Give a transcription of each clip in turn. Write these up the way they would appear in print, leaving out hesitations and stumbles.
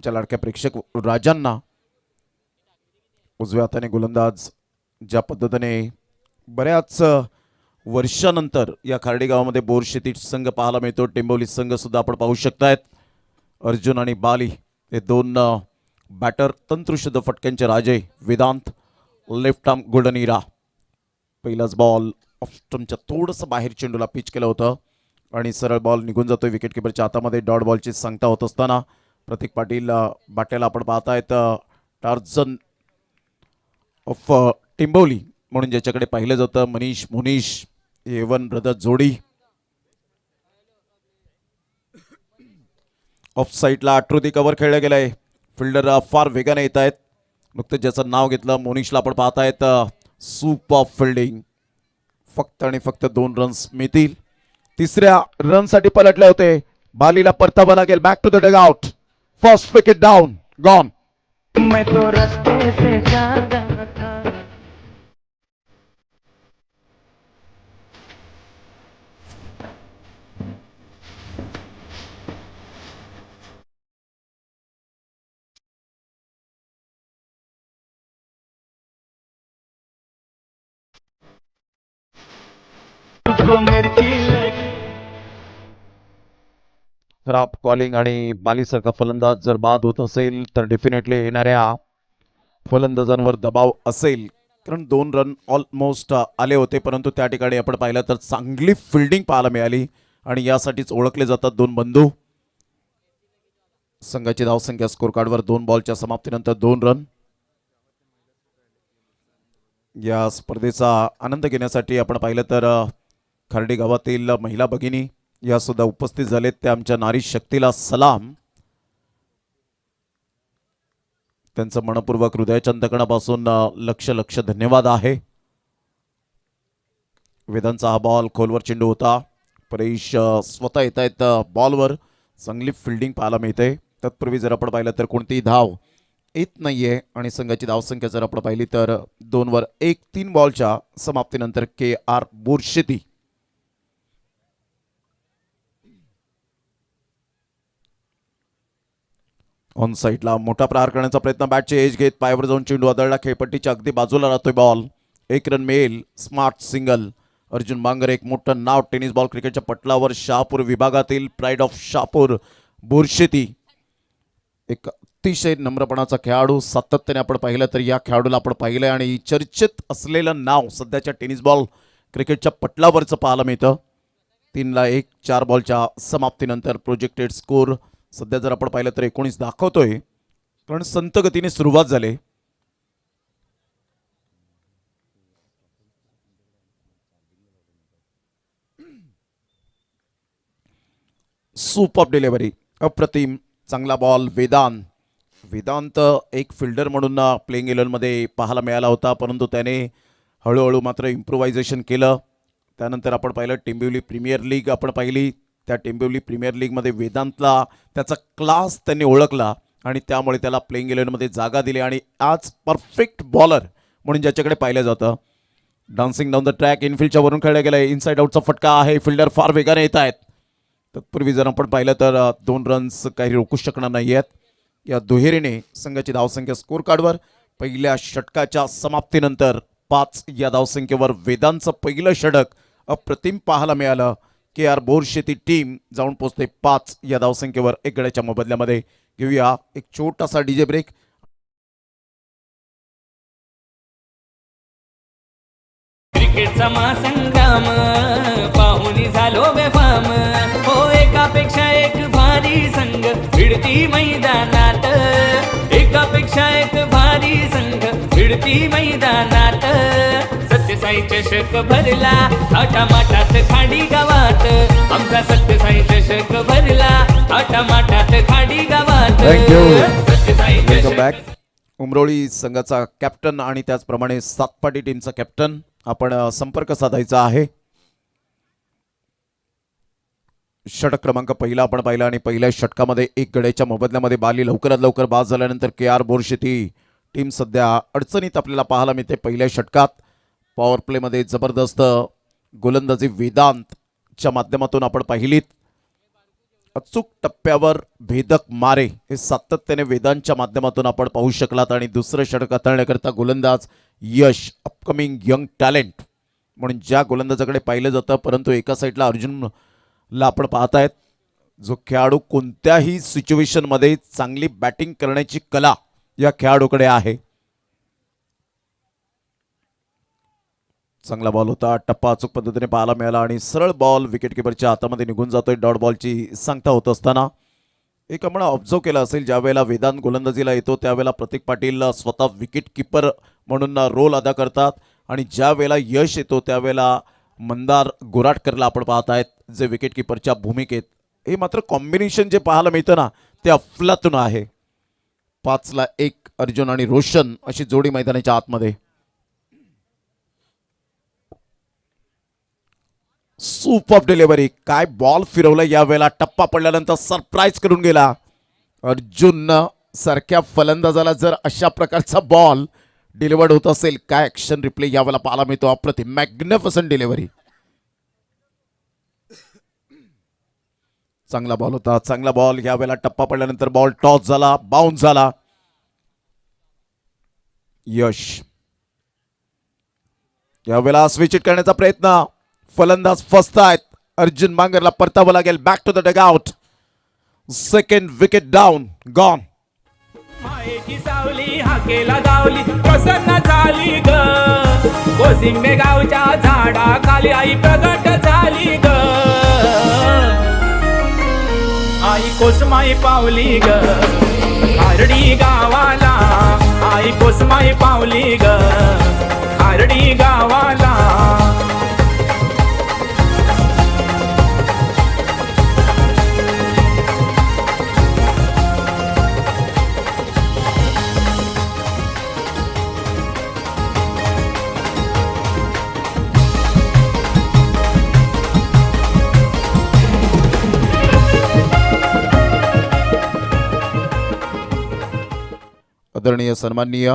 आमच्या लाडक्या प्रेक्षक राजांना. उजव्या हाताने गोलंदाज ज्या पद्धतीने बऱ्याच वर्षानंतर या खार्डी गावामध्ये बोरशेती संघ पाहायला मिळतो. टेंबोली संघ सुद्धा आपण पाहू शकतायत. अर्जुन आणि बाली हे दोन बॅटर तंत्रशुद्ध फटक्यांचे राजे. Vedant left arm golden era. पहिलाच बॉल ऑफ स्टंपच्या थोडंसं बाहेर चेंडूला पिच केलं होतं आणि सरळ बॉल निघून जातोय विकेट किपरच्या हातामध्ये. डॉट बॉलची सांगता होत असताना प्रतीक पाटील बाट्याला आपण पाहतायत. टार्झन ऑफ टिंबोली म्हणून ज्याच्याकडे पाहिलं जातं मनीष मुनीश एवन ब्रदर जोडी. ऑफ साईडला आकृती कव्हर खेळलं गेलंय. फिल्डर फार वेगाने येत आहेत. नुकतं ज्याचं नाव घेतलं मोनिशला आपण पाहतायत. Super fielding. फक्त आणि फक्त 2 रन्स मिळतील. तिसऱ्या रनसाठी पलटले होते. बालीला परतावा लागेल. Back to the dugout. First wicket down. Gone. मैं तो रास्ते से जागा था. खराब कॉलिंग आणि बालीसारखा फलंदाज जर बाद होत असेल तर डेफिनेटली येणाऱ्या फलंदाजांवर दबाव असेल. कारण 2 रन ऑलमोस्ट आले होते परंतु त्या ठिकाणी आपण पाहिलं तर चांगली फिल्डिंग पाहायला मिळाली आणि यासाठीच ओळखले जातात 2 बंधू. संघाची धावसंख्या स्कोर कार्डवर 2 बॉलच्या समाप्तीनंतर 2 रन. या स्पर्धेचा आनंद घेण्यासाठी आपण पाहिलं तर खार्डी गावातील महिला भगिनी या सुद्धा उपस्थित झालेत. त्या आमच्या नारी शक्तीला सलाम. त्यांचं मनपूर्वक हृदयाच्या अंतकणापासून लक्ष धन्यवाद आहे. वेदांचा हा बॉल खोलवर चेंडू होता. परेश स्वतः येत आहेत बॉलवर. चांगली फिल्डिंग पाहायला मिळते. तत्पूर्वी जर आपण पाहिलं तर कोणतीही धाव येत नाहीये आणि संघाची धावसंख्या जर आपण पाहिली तर 2 वर 1. 3 बॉलच्या समाप्तीनंतर KR बोरशेती. ऑन साईडला मोठा प्रहार करण्याचा प्रयत्न. बॅटचे एज घेत पायावर जाऊन चेंडू आदळला. खेळपट्टीच्या अगदी बाजूला राहतोय बॉल. 1 रन मिळेल. Smart single. अर्जुन बांगर एक मोठं नाव टेनिस बॉल क्रिकेटच्या पटलावर. शहापूर विभागातील प्राईड ऑफ शहापूर बोरशेती. एक अतिशय नम्रपणाचा खेळाडू. सातत्याने आपण पाहिलं तर या खेळाडूला आपण पाहिलंय आणि चर्चित असलेलं नाव सध्याच्या टेनिस बॉल क्रिकेटच्या पटलावरचं पाहायला मिळतं. 3-1. 4 बॉलच्या समाप्तीनंतर प्रोजेक्टेड स्कोर सध्या जर आपण पाहिलं तर 19 दाखवतोय. कारण संत गतीने सुरुवात झाली. Super delivery. अप्रतिम. चांगला बॉल. वेदांत एक फिल्डर म्हणून प्लेइंग 11 मध्ये पाहायला मिळाला होता परंतु त्याने हळूहळू मात्र इम्प्रोव्हायझेशन केलं. त्यानंतर आपण पाहिलं टेंबिवली प्रीमियर लीग आपण पाहिली. त्या टेंबिवली प्रीमियर लीगमध्ये वेदांतला त्याचा क्लास त्यांनी ओळखला आणि त्यामुळे त्याला प्लेइंग 11 मध्ये जागा दिली आणि आज परफेक्ट बॉलर म्हणून ज्याच्याकडे पाहिलं जातं. Dancing down the track. इनफिल्डच्या वरून खेळला गेला. इनसाइड आउटचा फटका आहे. फिल्डर फार वेगाने येत आहेत. तत्पूर्वी जर आपण पाहिलं तर 2 रन्स काही रोखू शकणार नाही आहेत. या दुहेरीने संघाची धावसंख्या स्कोर कार्डवर पहिल्या षटकाच्या समाप्तीनंतर 5 या धावसंख्येवर वेदांचं पहिलं षटक अप्रतिम पाहायला मिळालं. KR बोरशेती टीम जाऊन पोहोचते 5 या धावसंख्येवर 1 गड्याच्या मोबदल्यामध्ये. घेऊया एक छोटासा डीजे ब्रेक. क्रिकेटचा महासंग्राम पाहुणी झालो बेफाम. हो एकापेक्षा एक भारी संघ भिडती मैदानात. एकापेक्षा एक भारी संघ भिडती मैदानात. सत्यसाई चषक भरला थाटामाटात खाडी गावात. आमचा सत्यसाई चषक भरला थाटामाटात खाडी गावात. सत्यसाई चषक. उमरोळी संघाचा कॅप्टन आणि त्याचप्रमाणे सातपाटी टीमचा कॅप्टन आपण संपर्क साधायचा आहे. षटक क्रमांक पहिला आपण पाहिला आणि पहिल्या षटकामध्ये 1 गड्याच्या मोबदल्यामध्ये बाली लवकरात लवकर बाद झाल्यानंतर KR बोरशेती टीम सध्या अडचणीत आपल्याला पाहायला मिळते. पहिल्या षटकात पॉवर प्लेमध्ये जबरदस्त गोलंदाजी वेदांतच्या माध्यमातून आपण पाहिलीत. अचूक टप्प्यावर भेदक मारे हे सातत्याने वेदांच्या माध्यमातून आपण पाहू शकलात आणि दुसरं षटक हाताळण्याकरता गोलंदाज यश अपकमिंग यंग टॅलेंट म्हणून ज्या गोलंदाजाकडे पाहिलं जातं, परंतु एका साईडला अर्जुनला आपण पाहतायत जो खेळाडू कोणत्याही सिच्युएशनमध्ये चांगली बॅटिंग करण्याची कला या खेळाडूकडे आहे. चांगला बॉल होता, टप्पा अचूक पद्धतीने पाहायला मिळाला आणि सरळ बॉल विकेटकीपरच्या हातामध्ये निघून जातोय. डॉट बॉलची सांगता होत असताना एक आपण ऑब्झर्व केलं असेल, ज्या वेळेला वेदांत गोलंदाजीला येतो त्यावेळेला प्रतीक पाटील स्वतः विकेट किपर म्हणून रोल अदा करतात आणि ज्या वेळेला यश येतो त्यावेळेला मंदार गोराटकरला आपण पाहत आहेत जे विकेट किपरच्या भूमिकेत. हे मात्र कॉम्बिनेशन जे पाहायला मिळतं ना ते अफलातून आहे. 5-1 अर्जुन आणि रोशन अशी जोडी मैदानाच्या आतमध्ये. सुपर डिलिव्हरी, काय बॉल फिरवला यावेळेला. टप्पा पडल्यानंतर सरप्राईज करून गेला अर्जुन सारख्या फलंदाजाला. जर अशा प्रकारचा बॉल डिलिव्हर्ड होत असेल, काय ॲक्शन रिप्ले यावेळेला पाहायला मिळतो. अप्रतिम मॅग्निफिसंट डिलिव्हरी. चांगला बॉल होता, चांगला बॉल. यावेळेला टप्पा पडल्यानंतर बॉल टॉस झाला, बाउन्स झाला. यश यावेळेला स्विच इट करण्याचा प्रयत्न, फलंदाज फसतायत. अर्जुन मांगरला परतावं लागेल. Back to the dugout. Second wicket down, gone. मायेची सावली हाकेला गावली प्रसन्न झाली ग. कोसिंबे गावच्या झाडाखाली आई प्रगट झाली ग. आई कोसमाई पावली ग खारडी गावाला. आई कोसमाई पावली ग खारडी गावाला. आदरणीय सन्माननीय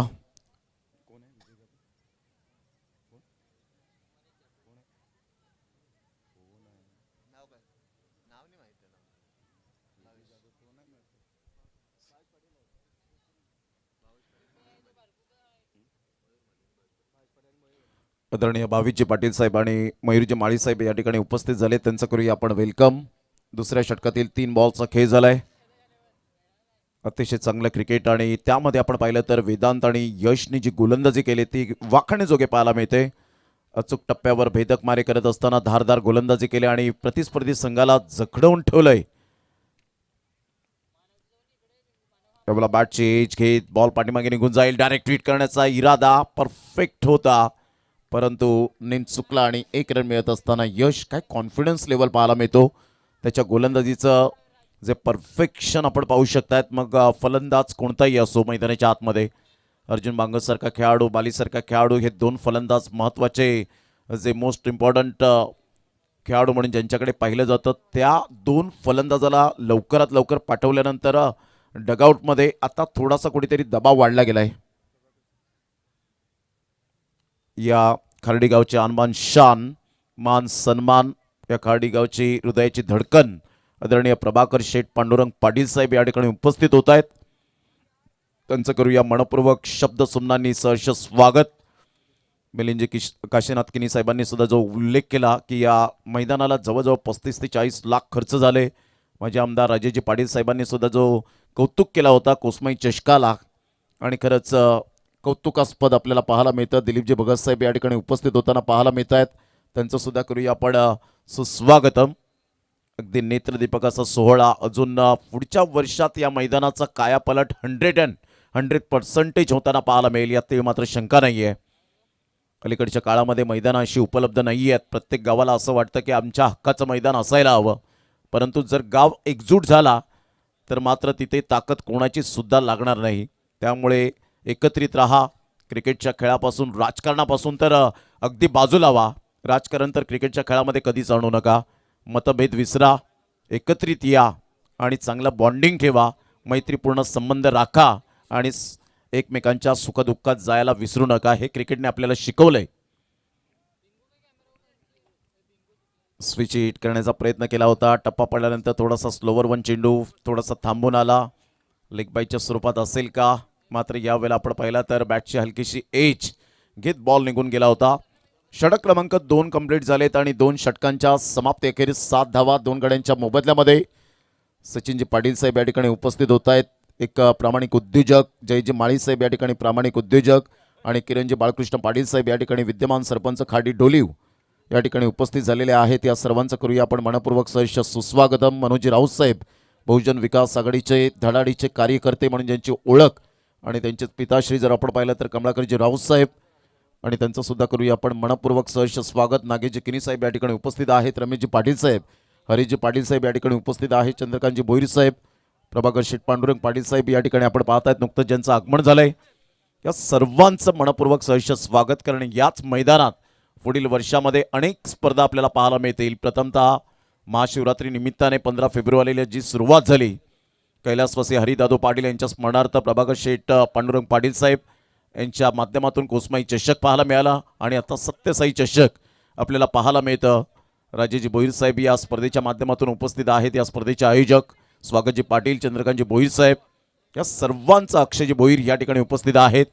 आदरणीय भावीजी पाटील साहेब आणि मयूरजी माळी साहेब या ठिकाणी उपस्थित झाले. त्यांचं करूया आपण वेलकम. दुसऱ्या षटकातील 3 बॉलचा खेळ झालाय. अतिशय चांगलं क्रिकेट आणि त्यामध्ये आपण पाहिलं तर वेदांत आणि यशने जी गोलंदाजी केली ती वाखाणण्याजोगे पाहायला मिळते. अचूक टप्प्यावर भेदक मारे करत असताना धारदार गोलंदाजी केली आणि प्रतिस्पर्धी संघाला जखडवून ठेवलंय. त्यावेळेला बॅटची एज घेत बॉल पाठीमागे निघून जाईल. डायरेक्ट ट्रीट करण्याचा इरादा परफेक्ट होता, परंतु नेम चुकला आणि 1 रन मिळत असताना यश काय कॉन्फिडन्स लेवल पाहायला मिळतो. त्याच्या गोलंदाजीचं जे परफेक्शन आपण पाहू शकतात. मग फलंदाज कोणताही असो मैदानाच्या आतमध्ये अर्जुन बांगरसारखा खेळाडू, बालीसारखा खेळाडू हे 2 फलंदाज महत्त्वाचे, जे मोस्ट इम्पॉर्टंट खेळाडू म्हणून ज्यांच्याकडे पाहिलं जातं, त्या 2 फलंदाजाला लवकरात लवकर पाठवल्यानंतर डगआउटमध्ये आता थोडासा कुठेतरी दबाव वाढला गेलाय. या खार्डी गावचे अनमान शान, मान सन्मान, या खार्डी गावची हृदयाची धडकन आदरणीय प्रभाकर शेठ पांडुरंग पाटील साहेब या ठिकाणी उपस्थित होत आहेत. त्यांचं करूया मनपूर्वक शब्द सुमनांनी सहर्ष स्वागत. मिलिंदजी काशीनाथ किनी साहेबांनी सुद्धा जो उल्लेख केला की या मैदानाला जवळजवळ 35 ते 40 लाख खर्च झाले. माझे आमदार राजेजी पाटील साहेबांनी सुद्धा जो कौतुक केला होता कोसमाई चषकाला, आणि खरंच कौतुकास्पद आपल्याला पाहायला मिळतं. दिलीपजी भगत साहेब या ठिकाणी उपस्थित होताना पाहायला मिळत आहेत. त्यांचं सुद्धा करूया आपण सुस्वागतम. अगदी नेत्रदीपक असा सोहळा अजून पुढच्या वर्षात या मैदानाचा कायापालट 100% होताना पाहायला मिळेल, यात ते मात्र शंका नाही आहे. अलीकडच्या काळामध्ये मैदानं अशी उपलब्ध नाही आहेत. प्रत्येक गावाला असं वाटतं की आमच्या हक्काचं मैदान असायला हवं, परंतु जर गाव एकजूट झाला तर मात्र तिथे ताकद कोणाची सुद्धा लागणार नाही. त्यामुळे एकत्रित राहा. क्रिकेटच्या खेळापासून, राजकारणापासून तर अगदी बाजूला व्हा. राजकारण तर क्रिकेटच्या खेळामध्ये कधीच आणू नका. मतभेद विसरा, एकत्रित या आणि चांगलं बॉन्डिंग ठेवा, मैत्रीपूर्ण संबंध राखा आणि एकमेकांच्या सुखदुःखात जायला विसरू नका. हे क्रिकेटने आपल्याला शिकवलंय. स्विच हिट करण्याचा प्रयत्न केला होता. टप्पा पडल्यानंतर थोडासा स्लोवर वन चेंडू थोडासा थांबून आला. लेग बायच्या स्वरूपात असेल का, मात्र यावेळेला आपण पाहिला तर बॅटची हलकीशी एज घेत बॉल निघून गेला होता. षटक क्रमांक 2 कंप्लीट झालेत आणि 2 षटकांच्या समाप्ती अखेरीस 7 धावा 2 गड्यांच्या मोबदल्यामध्ये. सचिनजी पाटील साहेब या ठिकाणी उपस्थित होत आहेत. एक प्रामाणिक उद्योजक जयजी माळी साहेब या ठिकाणी प्रामाणिक उद्योजक आणि किरणजी बाळकृष्ण पाटील साहेब या ठिकाणी विद्यमान सरपंच खाडी डोलीव या ठिकाणी उपस्थित झालेले आहेत. या सर्वांचं करूया आपण मनपूर्वक सहर्ष सुस्वागतम. मनोजी राऊत साहेब बहुजन विकास आघाडीचे धडाडीचे कार्यकर्ते म्हणून ज्यांची ओळख आणि त्यांचे पिताश्री जर आपण पाहिलं तर कमलाकरजी राऊत साहेब आणि त्यांचं सुद्धा करूया आपण मनपूर्वक सहर्ष स्वागत. नागेशजी किनी साहेब या ठिकाणी उपस्थित आहेत. रमेशजी पाटील साहेब, हरीशजी पाटील साहेब या ठिकाणी उपस्थित आहेत. चंद्रकांतजी भोईर साहेब, प्रभाकर शेठ पांडुरंग पाटील साहेब या ठिकाणी आपण पाहत आहेत. नुकतंच ज्यांचं आगमन झालंय या सर्वांचं मनपूर्वक सहर्ष स्वागत करणे. याच मैदानात पुढील वर्षामध्ये अनेक स्पर्धा आपल्याला पाहायला मिळतील. प्रथमतः महाशिवरात्री निमित्ताने 15 फेब्रुवारीला जी सुरुवात झाली, कैलासवासी हरिदादू पाटील यांच्या स्मरणार्थ प्रभाकर शेठ पांडुरंग पाटील साहेब यांच्या माध्यमातून कोसमाई चषक पाहायला मिळाला आणि आता सत्यसाई चषक आपल्याला पाहायला मिळतं. राजेजी भोईर साहेब या स्पर्धेच्या माध्यमातून उपस्थित आहेत. या स्पर्धेचे आयोजक स्वागतजी पाटील, चंद्रकांतजी भोईर साहेब या सर्वांचा अक्षयजी भोईर या ठिकाणी उपस्थित आहेत.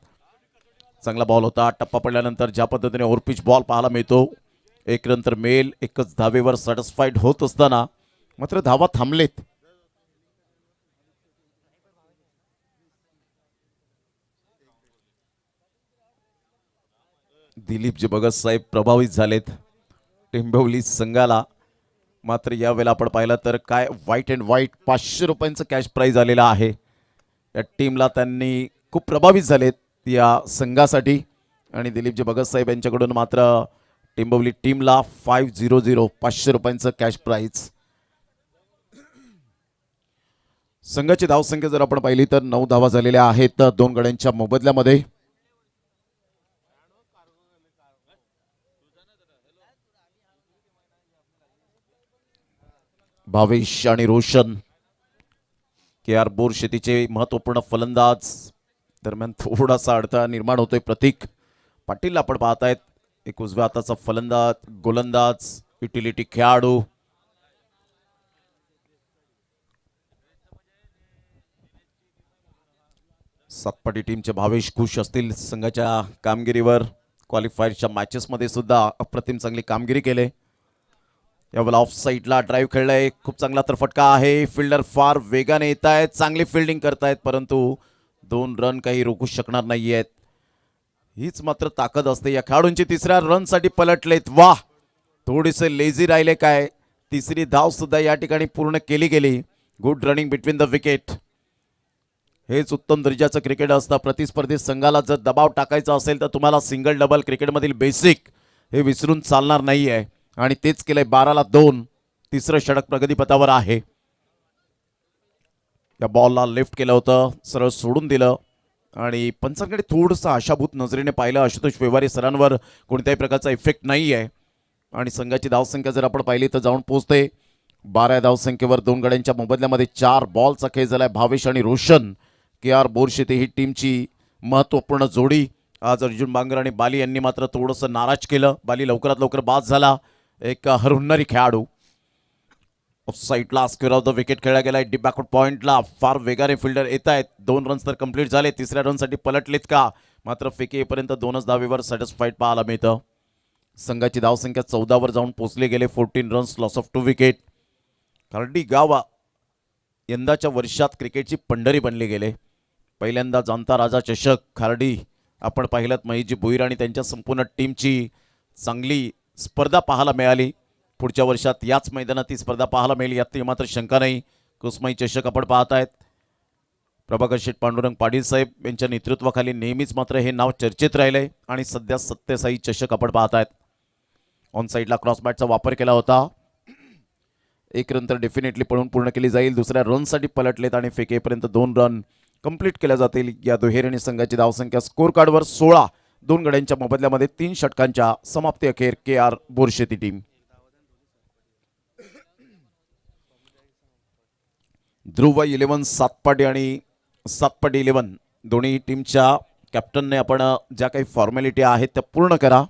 चांगला बॉल होता. टप्पा पडल्यानंतर ज्या पद्धतीने ओव्हरपिच बॉल पाहायला मिळतो, एक रन तर मेल, एकच धावेवर सॅटिस्फाईड होत असताना मात्र धावा थांबलेत. दिलीपजी भगत साहेब प्रभावित झालेत टेंबवली संघाला. मात्र यावेळेला आपण पाहिलं तर काय व्हाईट अँड व्हाईट 500 रुपयांचं कॅश प्राईज आलेलं आहे या टीमला. त्यांनी खूप प्रभावित झालेत या संघासाठी आणि दिलीपजी भगत साहेब यांच्याकडून मात्र टेंबवली टीमला 500 रुपयांचं कॅश प्राईज. संघाची धावसंख्या जर आपण पाहिली तर 9 धावा झालेल्या आहेत 2 गड्यांच्या मोबदल्यामध्ये. भावेश आणि रोशन KR बोरशेतीचे महत्वपूर्ण फलंदाज दरम्यान थोडासा अडथळा निर्माण होतोय. प्रतीक पाटील आपण पाहतायत, एक उजव्या हाताचा फलंदाज, गोलंदाज, युटिलिटी खेळाडू. सातपाटी टीमचे भावेश खुश असतील संघाच्या कामगिरीवर. क्वालिफायरच्या मॅचेसमध्ये सुद्धा अप्रतिम चांगली कामगिरी केले. यावेळेला ऑफ साईडला ड्राईव्ह खेळलाय, खूप चांगला तर फटका आहे. फिल्डर फार वेगाने येत आहेत, चांगली फिल्डिंग करतायत, परंतु 2 रन काही रोखू शकणार नाहीयेत. हीच मात्र ताकद असते या खेळाडूंची. तिसऱ्या रनसाठी पलटलेत. वाह, थोडेसे लेझी राहिले काय. तिसरी धाव सुद्धा या ठिकाणी पूर्ण केली गेली. Good running between the wicket. हेच उत्तम दर्जाचं क्रिकेट असतं. प्रतिस्पर्धी संघाला जर दबाव टाकायचा असेल तर तुम्हाला सिंगल डबल क्रिकेटमधील बेसिक हे विसरून चालणार नाही आहे आणि तेच केलंय. 12ला 2. तिसरं षटक प्रगतीपथावर आहे. या बॉलला लेफ्ट केलं होतं, सरळ सोडून दिलं आणि पंचांकडे थोडंसं आशाभूत नजरेने पाहिलं. आशुतोष व्यवहारी सरांवर कोणत्याही प्रकारचा इफेक्ट नाही आहे आणि संघाची धावसंख्या जर आपण पाहिली तर जाऊन पोहोचते 12 धावसंख्येवर. 2 गड्यांच्या मोबदल्यामध्ये 4 बॉलचा खेळ झालाय. भावेश आणि रोशन KR बोरशेते ही टीमची महत्त्वपूर्ण जोडी. आज अर्जुन बांगर आणि बाली यांनी मात्र थोडंसं नाराज केलं. बाली लवकरात लवकर बाद झाला. एक हरहुन्नरी खेळाडू. ऑफ साईडला स्क्वेअर ऑफ द विकेट खेळला गेलाय. डीप बॅकवर्ड पॉइंटला फार वेगाने फिल्डर येत आहेत. 2 रन्स तर कंप्लीट झाले. तिसऱ्या रनसाठी पलटलेत का, मात्र फेकी येईपर्यंत 2च धावेवर सॅटिस्फाईड पाहायला मिळतं. संघाची धावसंख्या 14 वर जाऊन पोहोचले गेले. 14 runs, loss of 2 wicket. Khardi गाव यंदाच्या वर्षात क्रिकेटची पंढरी बनली गेले. पहिल्यांदा जाणता राजा चषक खार्डी आपण पाहिलं. महेशजी भोईर आणि त्यांच्या संपूर्ण टीमची चांगली स्पर्धा पाहायला मिळाली. पुढच्या वर्षात याच मैदानात ती स्पर्धा पाहायला मिळेल यात मात्र शंका नाही. कुसमाई चषक आपण पाहतायत. प्रभाकर शेठ पांडुरंग पाटील साहेब यांच्या नेतृत्वाखाली नेहमीच मात्र हे नाव चर्चेत राहिलंय आणि सध्या सत्यसाई चषक आपण पाहतायत. ऑन साईडला क्रॉस बॅटचा वापर केला होता. 1 रन तर डेफिनेटली पळून पूर्ण केली जाईल. दुसऱ्या रनसाठी पलटलेत आणि फेकेपर्यंत 2 रन कंप्लीट केल्या जातील. या दुहेरीने संघाची धावसंख्या स्कोर कार्डवर 16. 2 गड्यांच्या मोबदल्यामध्ये 3 षटकांच्या समाप्ती अखेर KR बोरशेती टीम. ध्रुव 11 सातपाटी आणि सातपाटी 11 दोन्ही टीमच्या कॅप्टनने आपण ज्या काही फॉर्मॅलिटी आहेत त्या पूर्ण करा.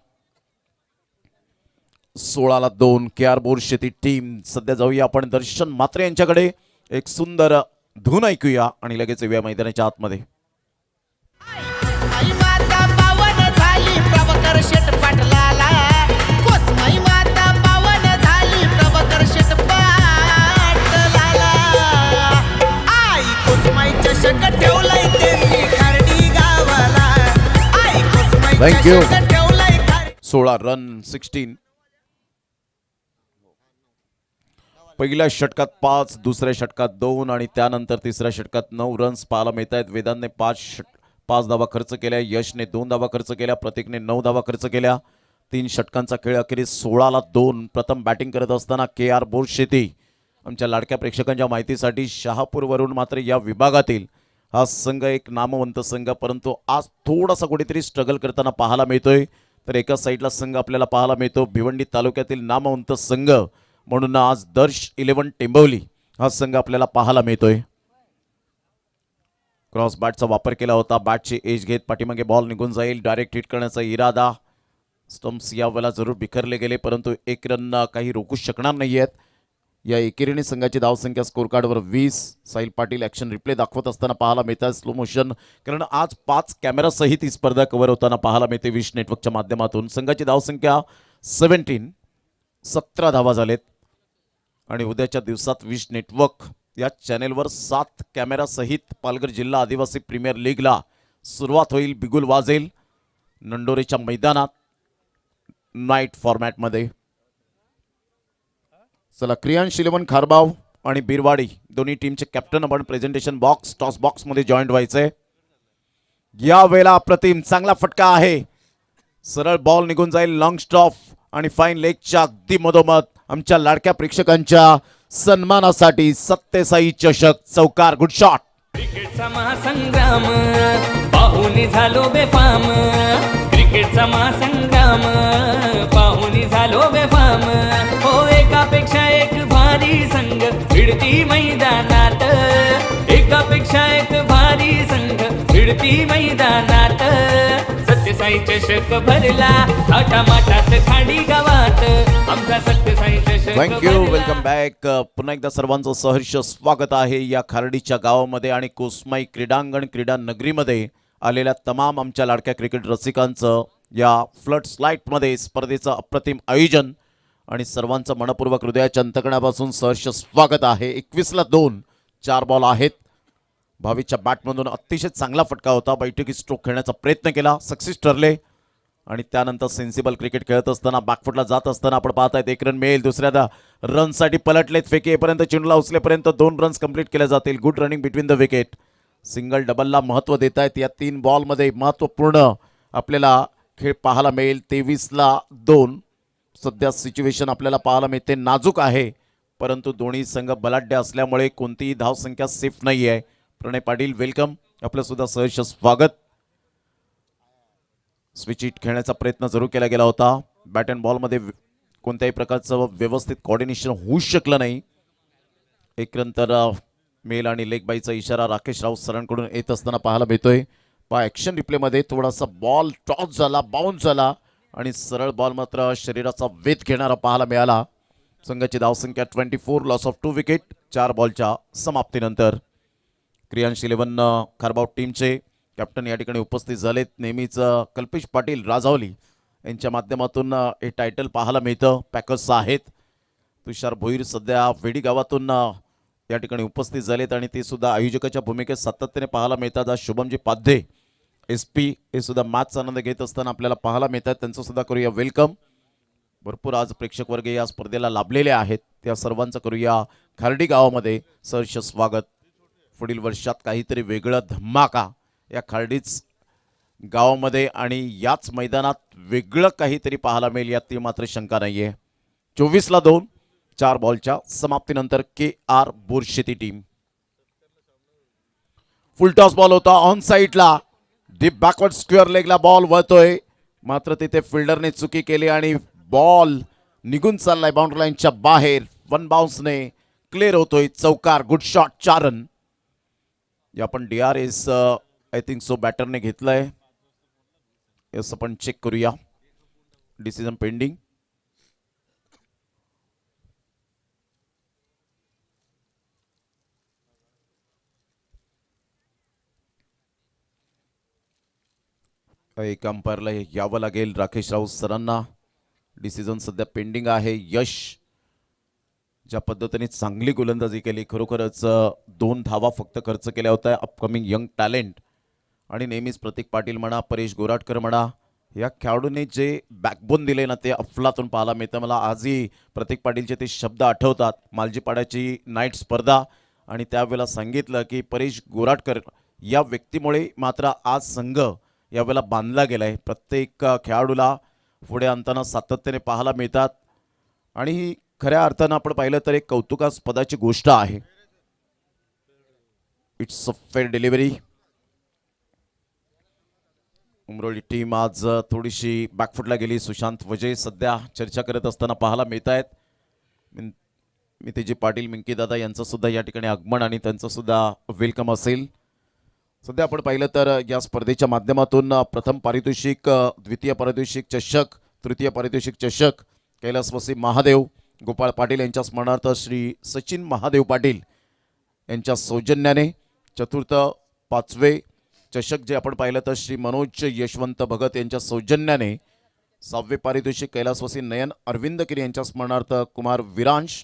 16-2 KR बोरशेती टीम. सध्या जाऊया आपण दर्शन म्हात्रे यांच्याकडे. एक सुंदर धून ऐकूया आणि लगेच येऊया मैदानाच्या आतमध्ये. कोसमाई माता पावन झाली प्रभाकर शेठ पाटलाला. कोसमाई माता पावन झाली प्रभाकर शेठ पाटलाला. आई कोसमाई चषक ठेवलाय त्यांनी खारडी गावाला. आई कोसमाई Thank you. चषक ठेवलाय खारडी. 16 रन 16. पहिल्या षटकात 5, दुसऱ्या षटकात 2 आणि त्यानंतर तिसऱ्या षटकात 9 रन्स पाहायला मिळत आहेत. वेदांतने 5 धावा खर्च केल्या, यशने 2 धावा खर्च केल्या, प्रतीकने 9 धावा खर्च केल्या. 3 षटकांचा खेळ अखेरीस 16-2. प्रथम बॅटिंग करत असताना KR बोरशेती. आमच्या लाडक्या प्रेक्षकांच्या माहितीसाठी शहापूरवरून मात्र या विभागातील हा संघ एक नामवंत संघ, परंतु आज थोडासा कुठेतरी स्ट्रगल करताना पाहायला मिळतोय. तर एका साईडला संघ आपल्याला पाहायला मिळतो भिवंडी तालुक्यातील नामवंत संघ म्हणून आज दर्श 11 टेंबवली हा संघ आपल्याला पाहायला मिळतोय. क्रॉस बॅटचा वापर केला होता. बॅटची एज घेत पाठीमागे बॉल निघून जाईल. डायरेक्ट हिट करण्याचा इरादा. स्टम्प्स या वेळेला जरूर बिखरले गेले, परंतु एक रन काही रोखू शकणार नाही आहेत. या एकेरीने संघाची धावसंख्या स्कोर कार्डवर 20. साहिल पाटील ॲक्शन रिप्ले दाखवत असताना पाहायला मिळतात स्लो मोशन, कारण आज 5 कॅमेरासहित ही स्पर्धा कव्हर होताना पाहायला मिळते विश नेटवर्कच्या माध्यमातून. संघाची धावसंख्या 17 धावा झालेत आणि उद्याच्या दिवसात विश नेटवर्क या चॅनेलवर 7 कॅमेरासहित पालघर जिल्हा आदिवासी प्रीमियर लीगला सुरुवात होईल. बिगुल वाजेल नंडोरेच्या मैदानात नाईट फॉर्मॅटमध्ये. चला क्रियांश 11 खारबाव आणि बिरवाडी दोन्ही टीमचे कॅप्टन आपण प्रेझेंटेशन बॉक्स टॉस बॉक्समध्ये जॉईंट व्हायचंय. या वेळेला अप्रतिम चांगला फटका आहे. सरळ बॉल निघून जाईल. लॉंग स्टॉफ आणि फाईन लेगच्या अगदी मधोमध आमच्या लाडक्या प्रेक्षकांच्या सन्मानासाठी सत्यसाई चषक चौकार. Good shot. क्रिकेटचा महासंग्राम पाहुणी झालो बेफाम. क्रिकेटचा महासंग्राम पाहुणी झालो बेफाम. हो एकापेक्षा एक भारी संघ भिडती मैदानात. एकापेक्षा एक भारी संघ भिडती मैदानात. सत्यसाई चषक भरला थाटामाटात खाडी गावात. आमचा सत्यसाई चषक थँक्यू. भरला. Welcome back. पुन्हा एकदा सर्वांचं सहर्ष स्वागत आहे या खारडीच्या गावामध्ये आणि कोसमाई क्रीडांगण क्रीडा नगरीमध्ये आलेल्या तमाम आमच्या लाडक्या क्रिकेट रसिकांचं या फ्लड स्लाईटमध्ये स्पर्धेचं अप्रतिम आयोजन आणि सर्वांचं मनपूर्वक हृदयाच्या अंतकणापासून सहर्ष स्वागत आहे. 21-2 4 बॉल आहेत. भावीच्या बॅटमधून अतिशय चांगला फटका होता. बैठकी स्ट्रोक खेळण्याचा प्रयत्न केला, सक्सेस ठरले आणि त्यानंतर सेन्सिबल क्रिकेट खेळत असताना बॅकफुटला जात असताना आपण पाहतायत 1 रन मिळेल. दुसऱ्या रनसाठी पलटलेत. फेकी येईपर्यंत चेंडूला उचलेपर्यंत 2 रन्स कंप्लीट केल्या जातील. Good running between the wicket. Single डबलला महत्त्व देत आहेत. या 3 बॉलमध्ये महत्त्वपूर्ण आपल्याला खेळ पाहायला मिळेल. 23-2 सध्या सिच्युएशन आपल्याला पाहायला मिळते. नाजूक आहे, परंतु दोन्ही संघ बलाढ्य असल्यामुळे कोणतीही धावसंख्या सेफ नाही आहे. प्रणय पाटील वेलकम. आपलं सुद्धा सहर्ष स्वागत. स्विच हिट खेळण्याचा प्रयत्न जरूर केला गेला होता. बॅट अँड बॉलमध्ये कोणत्याही प्रकारचं व्यवस्थित कोऑर्डिनेशन होऊ शकलं नाही. एक रन तर मेल आणि लेग बाईचा इशारा राकेश राऊत सरांकडून येत असताना पाहायला मिळतोय. पा ॲक्शन रिप्लेमध्ये थोडासा बॉल टॉस झाला, बाउन्स झाला आणि सरळ बॉल मात्र शरीराचा वेध घेणारा पाहायला मिळाला. संघाची धावसंख्या 24. लॉस ऑफ 2 विकेट 4 बॉलच्या समाप्तीनंतर. क्रियांश 11 खारबाव टीमचे कॅप्टन या ठिकाणी उपस्थित झालेत. नेहमीच कल्पेश पाटील राजावली यांच्या माध्यमातून हे टायटल पाहायला मिळतं. पॅकर्स आहेत. तुषार भोईर सध्या वेडी गावातून या ठिकाणी उपस्थित झालेत आणि ते सुद्धा आयोजकाच्या भूमिकेत सातत्याने पाहायला मिळतात. आज शुभमजी पाध्ये SP हे सुद्धा मॅचचा आनंद घेत असताना आपल्याला पाहायला मिळतात. त्यांचं सुद्धा करूया वेलकम. भरपूर आज प्रेक्षक वर्ग या स्पर्धेला लाभलेले आहेत. त्या सर्वांचं करूया खारडी गावामध्ये सहर्ष स्वागत. पुढील वर्षात काहीतरी वेगळं धमाका या खारडीच गावामध्ये आणि याच मैदानात वेगळं काहीतरी पाहायला मिळेल यात ती मात्र शंका नाही आहे. 24-2 4 बॉलच्या समाप्तीनंतर KR बोरशेती टीम. फुल टॉस बॉल होता ऑन साईडला. डीप बॅकवर्ड स्क्वेअर लेगला बॉल वळतोय, मात्र तिथे फिल्डरने चुकी केली आणि बॉल निघून चाललाय बाउंड्री लाईनच्या बाहेर. 1 बाउन्सने क्लिअर होतोय. चौकार. Good shot. 4 रन. या आपण DRS आय थिंक सो बॅटरने घेतलाय. यस आपण चेक करूया. Decision pending. एक अंपायरला यावं लागेल राकेश राऊत सरांना. डिसिजन सध्या पेंडिंग आहे. यश ज्या पद्धतीने चांगली गोलंदाजी केली, खरोखरच 2 धावा फक्त खर्च केल्या होत्या. अपकमिंग यंग टॅलेंट आणि नेहमीच प्रतीक पाटील म्हणा, परेश गोराटकर म्हणा, या खेळाडूंनी जे बॅकबोन दिले ना ते अफलातून पाहायला मिळतं. मला आजही प्रतीक पाटीलचे ते शब्द आठवतात. मालजीपाड्याची नाईट स्पर्धा आणि त्यावेळेला सांगितलं की परेश गोराटकर या व्यक्तीमुळे मात्र आज संघ यावेळेला बांधला गेलाय. प्रत्येक खेळाडूला पुढे आणताना सातत्याने पाहायला मिळतात आणि ही खऱ्या अर्थानं आपण पाहिलं तर एक कौतुकास्पदाची गोष्ट आहे. It's a fair delivery. Umroli team आज थोडीशी बॅकफुटला गेली. सुशांत वजे सध्या चर्चा करत असताना पाहायला मिळत आहेत. मितेजी पाटील, मिंकी दादा यांचं सुद्धा या ठिकाणी आगमन आणि त्यांचं सुद्धा वेलकम असेल. सध्या आपण पाहिलं तर या स्पर्धेच्या माध्यमातून प्रथम पारितोषिक, द्वितीय पारितोषिक चषक, तृतीय पारितोषिक चषक कैलासवासी महादेव गोपाळ पाटील यांच्या स्मरणार्थ श्री सचिन महादेव पाटील यांच्या सौजन्याने, चतुर्थ पाचवे चषक जे आपण पाहिलं तर श्री मनोज यशवंत भगत यांच्या सौजन्याने, 6वे पारितोषिक कैलासवासी नयन अरविंद किनी यांच्या स्मरणार्थ कुमार विरांश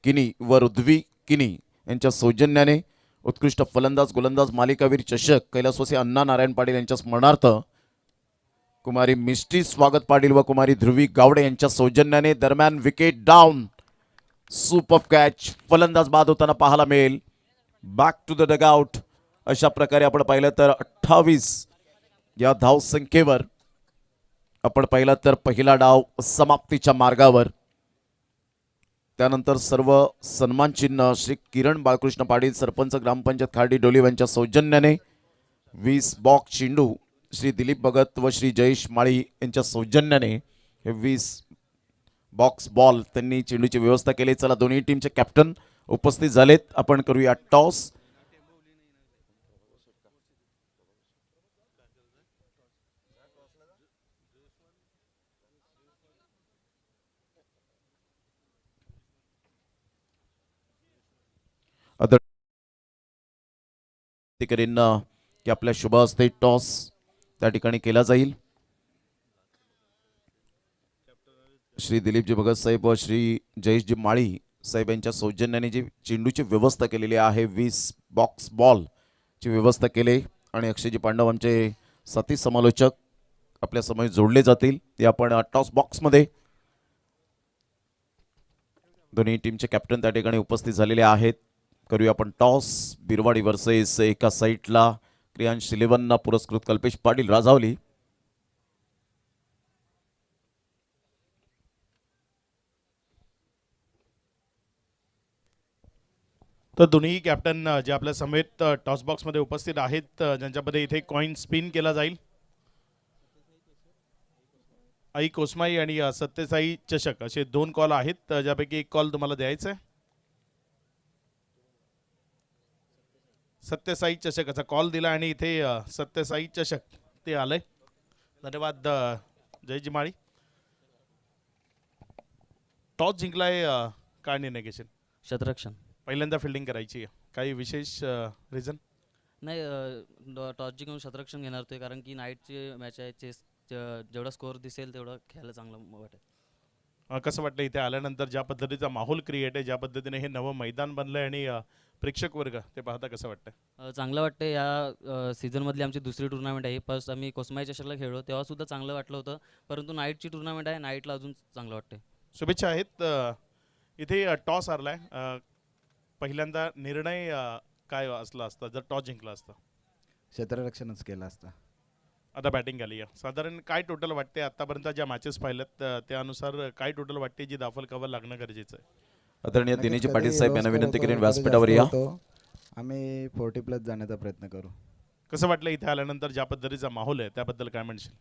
किनी व रुद्वी किनी यांच्या सौजन्याने, उत्कृष्ट फलंदाज गोलंदाज मालिकावीर चषक कैलासवासी अण्णा नारायण पाटील यांच्या स्मरणार्थ कुमारी मिस्टी स्वागत पाटील व कुमारी ध्रुवी गावडे यांच्या सौजन्याने. दरम्यान विकेट डाऊन, सुपर कॅच, फलंदाज बाद होताना पाहायला मिळेल. Back to the dugout. अशा प्रकारे आपण पाहिलं तर 28 या धावसंख्येवर आपण पाहिलं तर पहिला डाव समाप्तीच्या मार्गावर. त्यानंतर सर्व सन्मान चिन्ह श्री किरण बाळकृष्ण पाटील, सरपंच ग्रामपंचायत खार्डी डोली यांच्या सौजन्याने, 20 बॉक्स चेंडू श्री दिलीप भगत व श्री जयेश माळी यांच्या सौजन्याने हे 20 बॉक्स बॉल त्यांनी चेंडूची व्यवस्था केली. चला, दोन्ही टीमचे कॅप्टन उपस्थित झालेत. आपण करूया टॉस. की आपल्या शुभ हस्ते टॉस त्या ठिकाणी केला जाईल. श्री दिलीपजी भगत साहेब व श्री जयेशजी माळी साहेब यांच्या सौजन्याने जी चेंडूची व्यवस्था केलेली आहे, 20 बॉक्स बॉलची व्यवस्था केली आणि अक्षयजी पांडव आमचे साथी समालोचक आपल्या समोर जोडले जातील. ते आपण टॉस बॉक्समध्ये दोन्ही टीमचे कॅप्टन त्या ठिकाणी उपस्थित झालेले आहेत. करूया आपण टॉस. बिरवाडी वर्सेस एका साईडला क्रियांश 11 पुरस्कृत कल्पेश पाटील राजावली. तर दोन्ही कॅप्टन जे आपल्या समेत टॉस बॉक्समध्ये उपस्थित आहेत, ज्यांच्यामध्ये इथे कॉइन स्पिन केला जाईल. आई कोसमाई आणि सत्यसाई चषक असे 2 कॉल आहेत, ज्यापैकी एक कॉल तुम्हाला द्यायचा आहे. सत्यसाई चषकाचा कॉल दिला आणि इथे सत्यसाई चषक ते आलंय. धन्यवाद जयजी माळी. टॉस जिंकलाय, काय निर्णय घेशील? शतरक्षण. पहिल्यांदा फिल्डिंग करायची आहे, काही विशेष रिझन? नाही, टॉस जिंकून शतरक्षण घेणार होते कारण की नाईटची मॅच आहे. चेस जेवढा स्कोअर दिसेल तेवढं खेळायला चांगलं वाटेल. कसं वाटतं इथे आल्यानंतर ज्या पद्धतीचा माहोल क्रिएट आहे, ज्या पद्धतीने हे नवं मैदान बनलंय आणि प्रेक्षक वर्ग ते पाहता कसं वाटतं? चांगलं वाटतं. या सीझनमधली आमची दुसरी टुर्नामेंट आहे. फर्स्ट आम्ही कोसमाई चषकला खेळलो तेव्हासुद्धा चांगलं वाटलं होतं, परंतु नाईटची टुर्नामेंट आहे, नाईटला अजून चांगलं वाटतं. शुभेच्छा आहेत. इथे टॉस हारलाय, पहिल्यांदा निर्णय काय असला असता जर टॉस जिंकला असता? क्षेत्ररक्षणच केलं असतं. आता बॅटिंग आली आहे. साधारण काय टोटल वाटते आतापर्यंत ज्या मॅचेस पाहिल्यात त्यानुसार काय टोटल वाटते जी दाफल कव्हर लागणं गरजेचं आहे? आदरणीय दिनेशजी पाटील साहेब यांना विनंती करेन कधी व्यासपीठावर या. जास्त होतो. आम्ही 40+ जाण्याचा प्रयत्न करू. कसं वाटलं इथे आल्यानंतर ज्या पद्धतीचा माहोल आहे त्याबद्दल काय म्हणशील?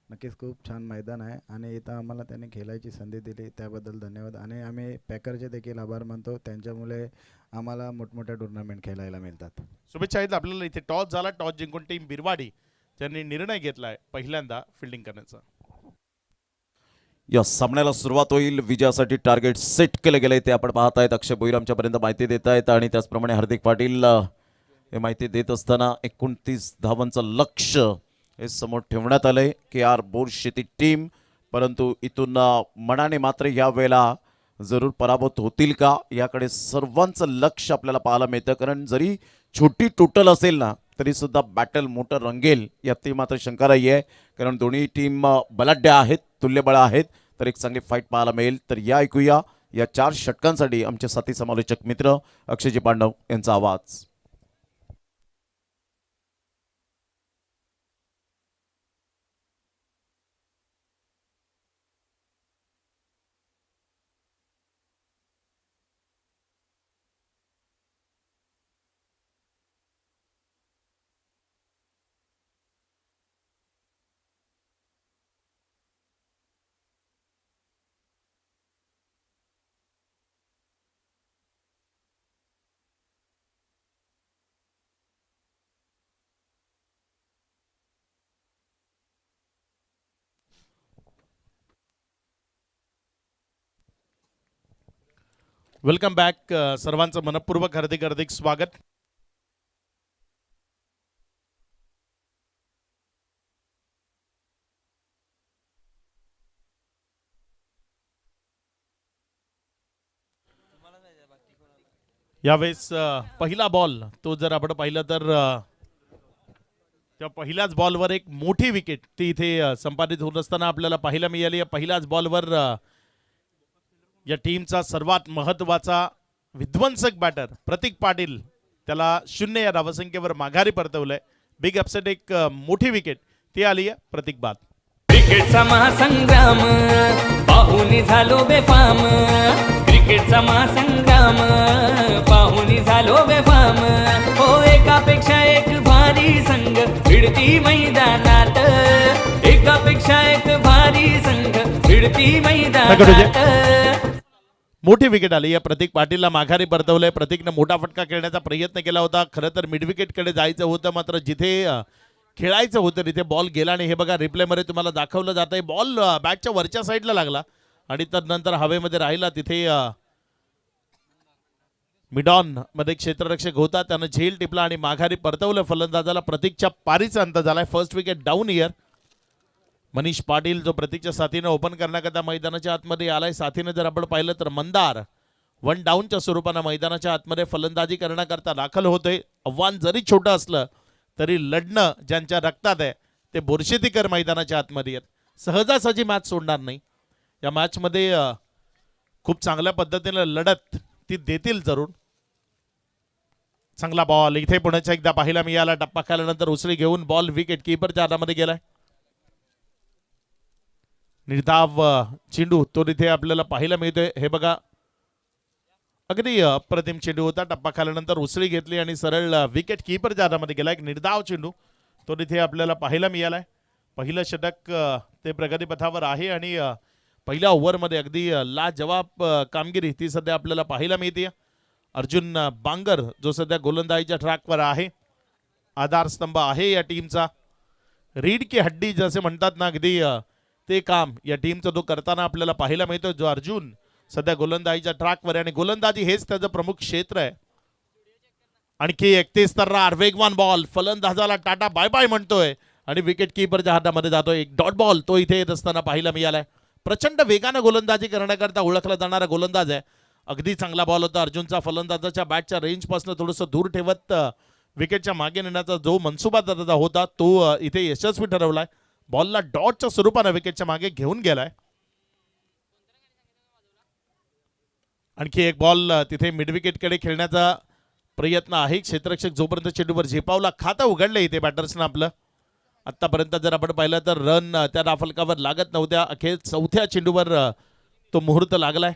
नक्कीच खूप छान मैदान आहे आणि इथं आम्हाला त्यांनी खेळायची संधी दिली त्याबद्दल धन्यवाद. आणि आम्ही पॅकरचे देखील आभार मानतो, त्यांच्यामुळे आम्हाला मोठमोठ्या टुर्नामेंट खेळायला मिळतात. शुभेच्छा आहेत आपल्याला. इथे टॉस झाला, टॉस जिंकून टीम बिरवाडी त्यांनी निर्णय घेतलाय पहिल्यांदा फिल्डिंग करण्याचा. या सामन्याला सुरुवात होईल. विजयासाठी टार्गेट सेट केलं गेलंय ते आपण पाहत आहेत. अक्षय भोईर आमच्यापर्यंत माहिती देत आहेत आणि त्याचप्रमाणे हार्दिक पाटील हे माहिती देत असताना 29 धावांचं लक्ष हे समोर ठेवण्यात आलंय के आर बोरशेती टीम. परंतु इथून मनाने मात्र या वेळेला जरूर पराभूत होतील का याकडे सर्वांचं लक्ष आपल्याला पाहायला मिळतं. कारण जरी छोटी टोटल असेल ना तरी सुद्धा बॅटल मोठं रंगेल यात मात्र शंका नाही आहे. कारण दोन्ही टीम बलाढ्य आहेत, तुल्यबळ आहेत, तर एक चांगली फाईट पाहायला मिळेल. तर या ऐकूया या 4 षटकांसाठी आमचे साथी समालोचक मित्र अक्षयजी पांडव यांचा आवाज. Welcome back. सर्वांचं मनपूर्वक हार्दिक हार्दिक स्वागत. यावेळेस पहिला बॉल तो जर आपण पाहिलं तर त्या पहिल्याच बॉलवर एक मोठी विकेट ती इथे संपादित होत असताना आपल्याला पाहायला मिळाली. या पहिल्याच बॉलवर या टीमचा सर्वात महत्त्वाचा विध्वंसक बॅटर प्रतीक पाटील त्याला 0 या धावसंख्येवर माघारी परतवलंय. बिग अपसेट एक मोठी विकेट ती आली आहे प्रतीक बाद. क्रिकेटचा महासंग्राम पाहुनी झालो बेफाम. क्रिकेटचा महासंग्राम पाहुनी झालो बेफाम. हो एकापेक्षा एक भारी संघ भिडती मैदानात. एकापेक्षा एक भारी संघ भिडती मैदानात. मोठी विकेट आली. या प्रतीक पाटीलला माघारी परतवलंय. प्रतीकनं मोठा फटका खेळण्याचा प्रयत्न केला होता. खरं तर मिड विकेटकडे जायचं होतं, मात्र जिथे खेळायचं होतं तिथे बॉल गेला आणि हे बघा रिप्लेमध्ये तुम्हाला दाखवलं जात आहे. बॉल बॅटच्या वरच्या साईडला लागला आणि तदनंतर हवेमध्ये राहिला. तिथे मिडॉन मध्ये क्षेत्ररक्षक होता, त्यानं झेल टिपला आणि माघारी परतवलं फलंदाजाला. प्रतीकच्या पारीचा अंत झालाय. First wicket down year. Manish Patil जो प्रतीकच्या साथीनं ओपन करण्याकरता मैदानाच्या आतमध्ये आलाय. साथीनं जर आपण पाहिलं तर मंदार 1 डाऊनच्या स्वरूपानं मैदानाच्या आतमध्ये फलंदाजी करण्याकरता दाखल होते. आव्हान जरी छोटं असलं तरी लढणं ज्यांच्या रक्तात आहे ते बोरशेतीकर मैदानाच्या आतमध्ये आहेत. सहजासहजी मॅच सोडणार नाही. या मॅचमध्ये खूप चांगल्या पद्धतीने लढत ती देतील जरूर. चांगला बॉल इथे पुण्याच्या एकदा पाहायला मिळाला. टप्पा खाल्यानंतर उसळी घेऊन बॉल विकेट कीपरच्या हातामध्ये गेलाय. निर्धाव चेंडू तो तिथे आपल्याला पाहायला मिळतोय. हे बघा अगदी अप्रतिम चेंडू होता. टप्पा खाल्यानंतर उसळी घेतली आणि सरळ विकेट कीपरच्या हातामध्ये गेला. एक निर्धाव चेंडू तो तिथे आपल्याला पाहायला मिळालाय. पहिलं षटक ते प्रगतीपथावर आहे आणि पहिल्या ओव्हरमध्ये अगदी लाजवाब कामगिरी ती सध्या आपल्याला पाहायला मिळते. अर्जुन बांगर जो सध्या गोलंदाजीच्या ट्रॅकवर आहे, आधारस्तंभ आहे या टीमचा. रीड की हड्डी जसे म्हणतात ना, अगदी ते काम या टीमचं तो करताना आपल्याला पाहायला मिळतो. जो अर्जुन सध्या गोलंदाजीच्या ट्रॅकवर आहे आणि गोलंदाजी हेच त्याचं प्रमुख क्षेत्र आहे. आणखी 31 तर्रार वेगवान बॉल फलंदाजाला टाटा बाय बाय म्हणतोय आणि विकेट कीपरच्या हातामध्ये जातोय. एक डॉट बॉल तो इथे येत असताना पाहायला मिळालाय. प्रचंड वेगानं गोलंदाजी करण्याकरता ओळखला जाणारा गोलंदाज आहे. अगदी चांगला बॉल होता अर्जुनचा. फलंदाजाच्या बॅटच्या रेंजपासून थोडंसं दूर ठेवत विकेटच्या मागे नेण्याचा जो मनसुबा त्याचा होता तो इथे यशस्वी ठरवलाय. बॉलला डॉटच्या स्वरूपानं विकेटच्या मागे घेऊन गेलाय. आणखी एक बॉल तिथे मिड विकेटकडे खेळण्याचा प्रयत्न आहे. क्षेत्ररक्षक जोपर्यंत चेंडूवर झेपावला खातं उघडलं इथे बॅटर्सनं आपलं. आतापर्यंत जर आपण पाहिलं तर रन त्या डाफलकावर लागत नव्हत्या. अखेर 4थ्या चेंडूवर तो मुहूर्त लागलाय.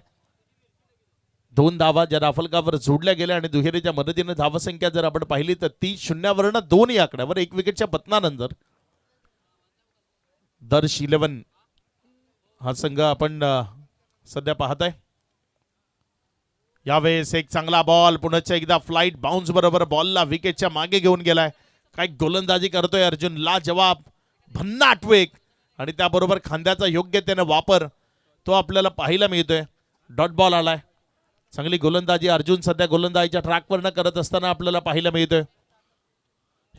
2 धावा ज्या डाफलकावर जोडल्या गेल्या आणि दुहेरीच्या मदतीने धावसंख्या जर आपण पाहिली तर ती 0वरनं 2 या आकड्यावर 1 विकेटच्या पतनानंतर दर्श 11 हा संघ आपण सध्या पाहत आहे. यावेळेस एक चांगला बॉल पुन्हा एकदा फ्लाइट बाउन्स बरोबर बॉलला विकेटच्या मागे घेऊन गेलाय. काय गोलंदाजी करतोय अर्जुन. लाजवाब भन्नाट वेग आणि त्याबरोबर खांद्याचा योग्यतेने वापर तो आपल्याला पाहायला मिळतोय. डॉट बॉल आलाय. चांगली गोलंदाजी अर्जुन सध्या गोलंदाजीच्या ट्रॅकवर न करत असताना आपल्याला पाहायला मिळतोय.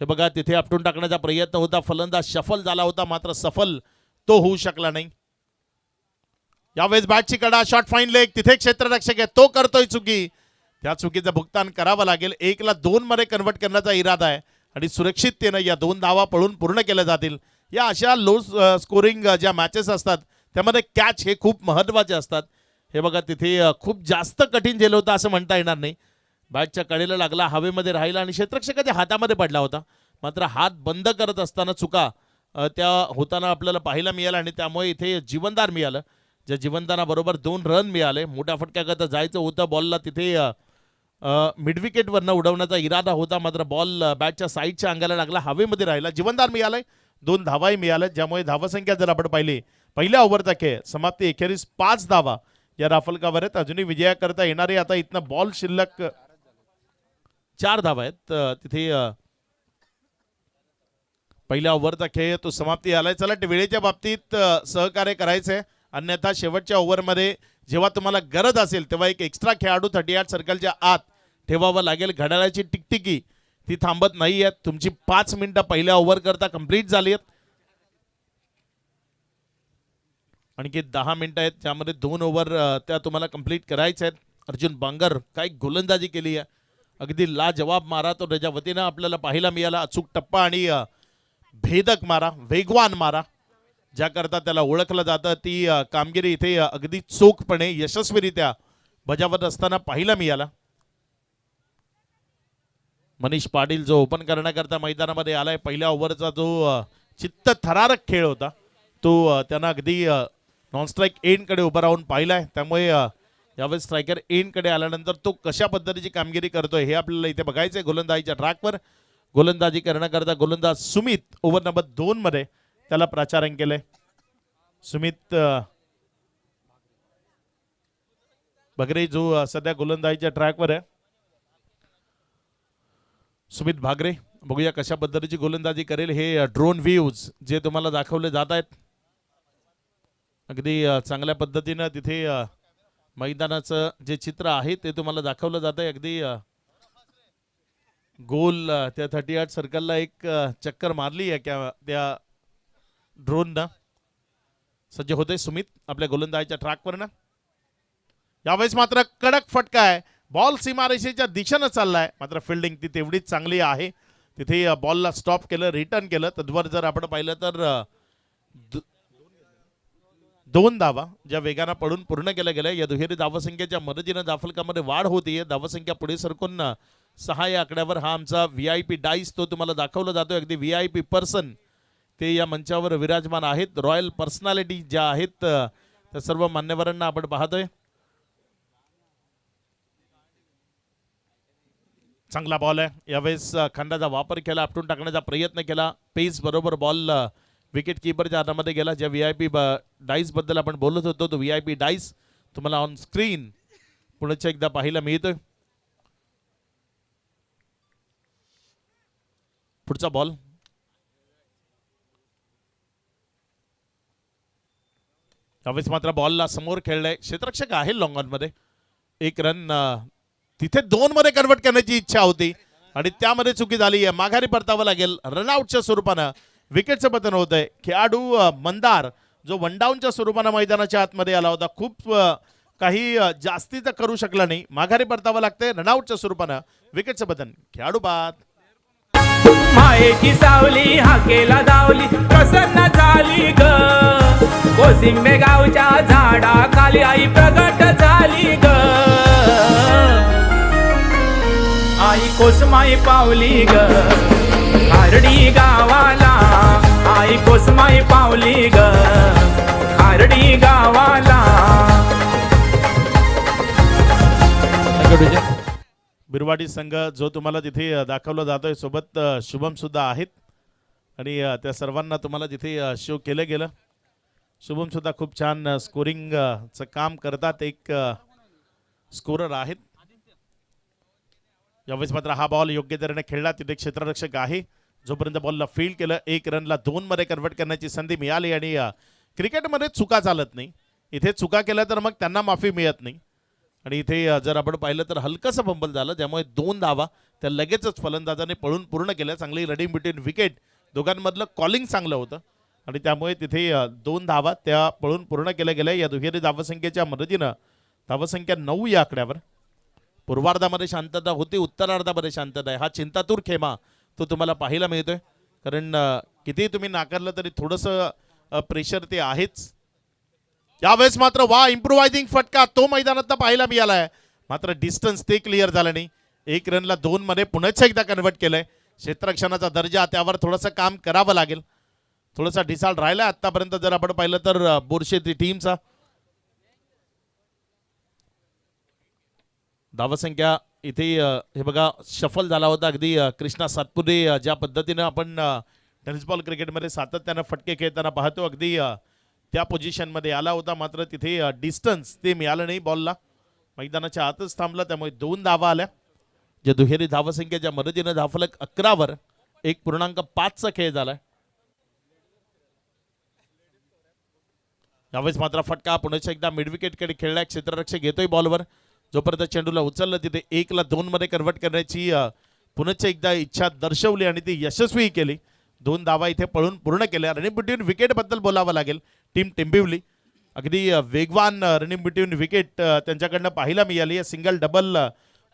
हे बघा तिथे आपटून टाकण्याचा प्रयत्न होता, फलंदाज शफल झाला होता मात्र सफल तो होऊ शकला नाही. यावेळेस बॅटची कडा, शॉट फाईन लेग, तिथे क्षेत्ररक्षक आहे तो करतोय चुकी, त्या चुकीचं भुगतान करावं लागेल. 1ला 2 मध्ये कन्वर्ट करण्याचा इरादा आहे आणि सुरक्षिततेनं या 2 धावा पळून पूर्ण केल्या जातील. या अशा लो स्कोरिंग ज्या मॅचेस असतात त्यामध्ये कॅच हे खूप महत्त्वाचे असतात. हे बघा तिथे खूप जास्त कठीण झालं होतं असं म्हणता येणार नाही. बॅटच्या कडेला लागला, हवेमध्ये राहिला आणि क्षेत्ररक्षकाच्या हातामध्ये पडला होता, मात्र हात बंद करत असताना चुका त्या होताना आपल्याला पाहायला मिळालं आणि त्यामुळे इथे जीवनदार मिळालं. ज्या जीवनदानाबरोबर 2 रन मिळाले. मोठ्या फटक्याकरता जायचं होतं, बॉलला तिथे मिडविकेटवरनं उडवण्याचा इरादा होता, मात्र बॉल बॅटच्या साईडच्या अंगाला लागला, हवेमध्ये राहिला, जीवनदार मिळालंय. 2 धावाही मिळाल्या, ज्यामुळे धावसंख्या जर आपण पाहिली पहिल्या ओव्हरचा खेळ समाप्ती अखेरीस 5 धावा या राफलकावर आहेत. अजूनही विजयाकरता येणारे आता इथनं बॉल शिल्लक 4 धावा आहेत. तिथे पहिल्या ओव्हरचा खेळ तो समाप्ती आलाय. चला वेळेच्या बाबतीत सहकार्य करायचंय, अन्यथा शेवटच्या ओव्हरमध्ये जेव्हा तुम्हाला गरज असेल तेव्हा एक एक्स्ट्रा खेळाडू 38 सर्कलच्या आत ठेवावं लागेल. घड्याळाची टिकटिकी ती थांबत नाही आहेत. तुमची 5 मिनिटं पहिल्या ओव्हर करता कंप्लीट झाली आहेत. आणखी 10 मिनिटं आहेत, त्यामध्ये 2 ओव्हर त्या तुम्हाला कंप्लीट करायच्या आहेत. अर्जुन बांगर काय गोलंदाजी केली आहे, अगदी लाजवाब मारा तो त्याच्या वतीनं आपल्याला पाहायला मिळाला. अचूक टप्पा आणि भेदक मारा, वेगवान मारा ज्याकरता त्याला ओळखलं जातं, ती कामगिरी इथे अगदी चोखपणे यशस्वीरित्या बजावत असताना पाहायला मिळाला. मनीष पाटील जो ओपन करण्याकरता मैदानामध्ये आलाय, पहिल्या ओव्हरचा जो चित्त थरारक खेळ होता तो त्यांना अगदी नॉन स्ट्राईक एंडकडे उभं राहून पाहिलाय. त्यामुळे यावेळेस स्ट्रायकर एंडकडे आल्यानंतर तो कशा पद्धतीची कामगिरी करतोय हे आपल्याला इथे बघायचंय. गोलंदाजीच्या ट्रॅकवर गोलंदाजी करण्याकरता गोलंदाज सुमित ओव्हर नंबर 2 मध्ये त्याला प्राचारण केलंय. सुमित भागरे जो सध्या गोलंदाजीच्या ट्रॅकवर आहे. सुमित भागरे बघूया कशा पद्धतीची गोलंदाजी करेल. हे ड्रोन व्ह्यूज जे तुम्हाला दाखवले जात आहेत अगदी चांगल्या पद्धतीनं तिथे मैदानाचं जे चित्र आहे ते तुम्हाला दाखवलं जात आहे. अगदी गोल त्या 38 सर्कलला एक चक्कर मारली आहे त्या ड्रोननं. सज्ज होते सुमित आपल्या गोलंदाजीच्या ट्रॅकवरनं. यावेळेस मात्र कडक फटका आहे, बॉल सीमारेषेच्या दिशेनं चाललाय, मात्र फिल्डिंग ती तेवढीच चांगली आहे. तिथे बॉलला स्टॉप केलं, रिटर्न केलं. तद्वर जर आपण पाहिलं तर 2 धावा ज्या वेगानं पडून पूर्ण केल्या गेल्या. या दुहेरी धावसंख्येच्या मदतीनं दाफलकामध्ये वाढ होतीये. धावसंख्या पुढे सरकून 6 या आकड्यावर हा आमचा VIP डाईस तो तुम्हाला दाखवला जातोय. अगदी VIP पर्सन ते या मंचावर विराजमान आहेत. रॉयल पर्सनॅलिटी ज्या आहेत त्या सर्व मान्यवरांना आपण पाहतोय. चांगला बॉल आहे. यावेळेस खंडाचा वापर केला, आपटून टाकण्याचा प्रयत्न केला. पेस बरोबर बॉल विकेट किपरच्या हातामध्ये गेला. ज्या VIP डाईस बद्दल आपण बोलत होतो तो VIP डाईस तुम्हाला ऑन स्क्रीन पुन्हा एकदा पाहायला मिळतोय. पुढचा बॉल यावेळेस मात्र बॉलला समोर खेळलाय. क्षेत्ररक्षक आहे लॉंग ऑन मध्ये. 1 रन तिथे 2 मध्ये कन्वर्ट करण्याची इच्छा होती आणि त्यामध्ये चुकी झाली आहे. माघारी परतावं लागेल. रनआउटच्या स्वरूपानं विकेटचं पतन होत आहे. खेळाडू मंदार जो वनडाऊनच्या स्वरूपानं मैदानाच्या आतमध्ये आला होता, खूप काही जास्तीचं करू शकला नाही. माघारी परतावं लागतंय रनआउटच्या स्वरूपानं. विकेटचं पतन. खेळाडू बाद. मायेची सावली हाकेला धावली, प्रसन्न झाली ग. कोसिंबे गावच्या झाडा खाली आई प्रगट झाली ग. आई कोसमाई पावली ग खारडी गावाला. आई कोसमाई पावली ग खारडी गावाला. बिरवाडी संघ जो तुम्हाला तिथे दाखवला जातोय, सोबत शुभम सुद्धा आहेत आणि त्या सर्वांना तुम्हाला तिथे शो केलं गेलं. शुभम सुद्धा खूप छान स्कोरिंगचं काम करतात, एक स्कोरर आहेत. यावेळेस मात्र हा बॉल योग्य तऱ्हेने खेळला. तिथे क्षेत्ररक्षक आहे, जोपर्यंत बॉलला फील्ड केलं 1 रनला 2 मध्ये कन्वर्ट करण्याची संधी मिळाली. आणि क्रिकेटमध्ये चुका चालत नाही, इथे चुका केल्या तर मग त्यांना माफी मिळत नाही. आणि इथे जर आपण पाहिलं तर हलकंसं फंबल झालं, ज्यामुळे 2 धावा त्या लगेचच फलंदाजाने पळून पूर्ण केल्या. चांगली रनिंग बिटवीन विकेट, दोघांमधलं कॉलिंग चांगलं होतं आणि त्यामुळे तिथे 2 धावा त्या पळून पूर्ण केल्या गेल्या. या दुहेरी धावसंख्येच्या मदतीनं धावसंख्या 9 या आकड्यावर. पूर्वार्धामध्ये शांतता होती, उत्तरार्धामध्ये शांतता आहे. हा चिंतातूर खेमा तो तुम्हाला पाहायला मिळतोय, कारण किती तुम्ही नाकारलं तरी थोडंसं प्रेशर ते आहेच. यावेळेस मात्र वा इम्प्रोवायझिंग फटका तो मैदानात पाहायला मिळालाय, मात्र डिस्टन्स ते क्लिअर झालं नाही. 1 रनला 2 मध्ये पुन्हा एकदा कन्वर्ट केलंय. क्षेत्ररक्षणाचा दर्जा त्यावर थोडंसं काम करावं लागेल. थोडासा ढिसाळ राहिला आतापर्यंत जर आपण पाहिलं तर बोरशेती टीमचा. धावसंख्या इथे हे बघा शफल झाला होता अगदी. कृष्णा सातपुते ज्या पद्धतीनं आपण टेनिस बॉल क्रिकेटमध्ये सातत्यानं फटके खेळताना पाहतो, अगदी त्या पोझिशनमध्ये आला होता, मात्र तिथे डिस्टन्स ते मिळालं नाही बॉलला. मैदानाच्या आतच थांबला, त्यामुळे 2 धावा आल्या. जे दुहेरी धावसंख्येच्या मदतीनं धावफलक 11वर 1.5चा खेळ झालाय. यावेळेस मात्र फटका पुन्हा एकदा मिड विकेटकडे खेळलाय. क्षेत्ररक्षक घेतोय बॉलवर, जोपर्यंत चेंडूला उचललं तिथे 1ला 2 मध्ये कन्वर्ट करण्याची पुन्हा एकदा इच्छा दर्शवली आणि ती यशस्वी केली. 2 धावा इथे पळून पूर्ण केल्या. रनिंग बिटवीन विकेट बद्दल बोलावं लागेल. टीम टिंबिवली अगदी वेगवान रनिंग बिटवीन विकेट त्यांच्याकडनं पाहायला मिळाली. सिंगल डबल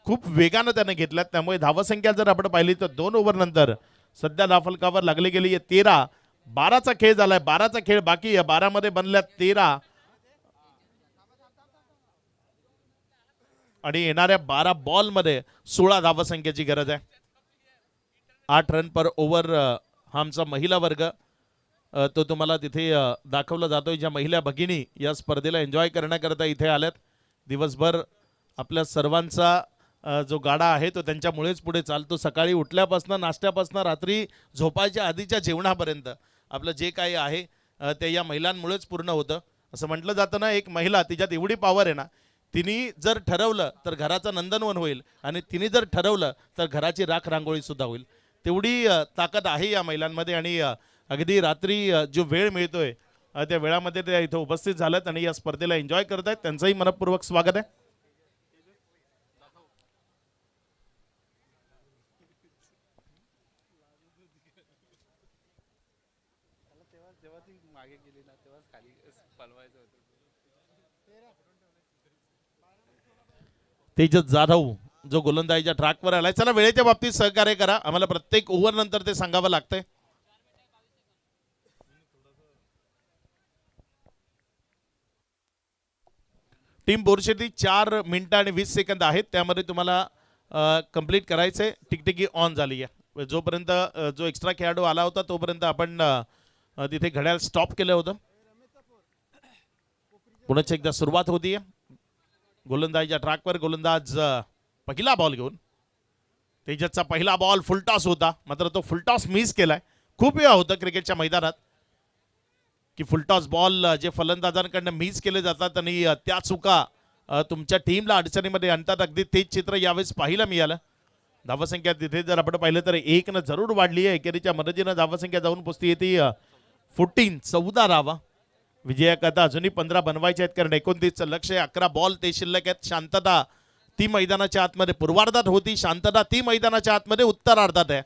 खूप वेगानं त्याने घेतल्यात, त्यामुळे धावसंख्या जर आपण पाहिली तर 2 ओव्हर नंतर सध्या धावफलकावर लागली गेली 13-12चा खेळ झालाय. 12चा खेळ बाकी आहे. 12 मध्ये बनल्या 13 आणि येणाऱ्या 12 बॉल मध्ये 16 धावसंख्येची गरज आहे. 8 रन पर ओव्हर हा आमचा महिला वर्ग तो तुम्हाला तिथे दाखवला जातोय. ज्या महिला भगिनी या स्पर्धेला एन्जॉय करण्याकरता इथे आल्यात. दिवसभर आपल्या सर्वांचा जो गाडा आहे तो त्यांच्यामुळेच पुढे चालतो. सकाळी उठल्यापासून, नाश्त्यापासून, रात्री झोपायच्या आधीच्या जेवणापर्यंत आपलं जे काही आहे ते या महिलांमुळेच पूर्ण होतं. असं म्हटलं जातं ना, एक महिला तिच्यात एवढी पॉवर आहे ना, तिने जर ठरवलं तर घराचं नंदनवन होईल आणि तिने जर ठरवलं तर घराची राख रांगोळी सुद्धा होईल. तेवढी ताकद आहे या महिलांमध्ये. आणि अगदी रात्री जो वेळ मिळतोय त्या वेळामध्ये ते इथं उपस्थित झालेत आणि या स्पर्धेला एन्जॉय करत आहेत. त्यांचंही मनपूर्वक स्वागत आहे. तेजस जाधव जो गोलंदाजीच्या ट्रॅकवर आलाय. चला वेळेच्या बाबतीत सहकार्य करा आम्हाला, प्रत्येक ओव्हर नंतर ते सांगावं लागतंय. टीम बोरशेती 4 मिनिटं आणि 20 सेकंद आहेत, त्यामध्ये तुम्हाला कंप्लीट करायचंय. टिकटिकी ऑन झाली आहे. जोपर्यंत जो एक्स्ट्रा खेळाडू आला होता तोपर्यंत आपण तिथे घड्याळ स्टॉप केलं होतं. पुन्हा एकदा सुरुवात होतीये. गोलंदाजीच्या ट्रॅकवर गोलंदाज पहिला बॉल घेऊन. तेजसचा पहिला बॉल फुलटॉस होता, मात्र तो फुलटॉस मिस केलाय. खूप वेळा होतं क्रिकेटच्या मैदानात की फुलटॉस बॉल जे फलंदाजांकडनं मिस केले जातात आणि त्या चुका तुमच्या टीमला अडचणीमध्ये आणतात. अगदी तेच चित्र यावेळेस पाहायला मिळालं. धावसंख्या तिथे जर आपण पाहिलं तर 1 जरूर वाढली आहे. एकेरीच्या मदतीनं धावसंख्या जाऊन पोचती येते 14 धावा. विजयाकरता अजूनही 15 बनवायचे आहेत, कारण 29चं लक्ष आहे. 11 बॉल ते शिल्लक आहेत. शांतता ती मैदानाच्या आतमध्ये पूर्वार्धात होती, शांतता ती मैदानाच्या आतमध्ये उत्तरार्धात आहे.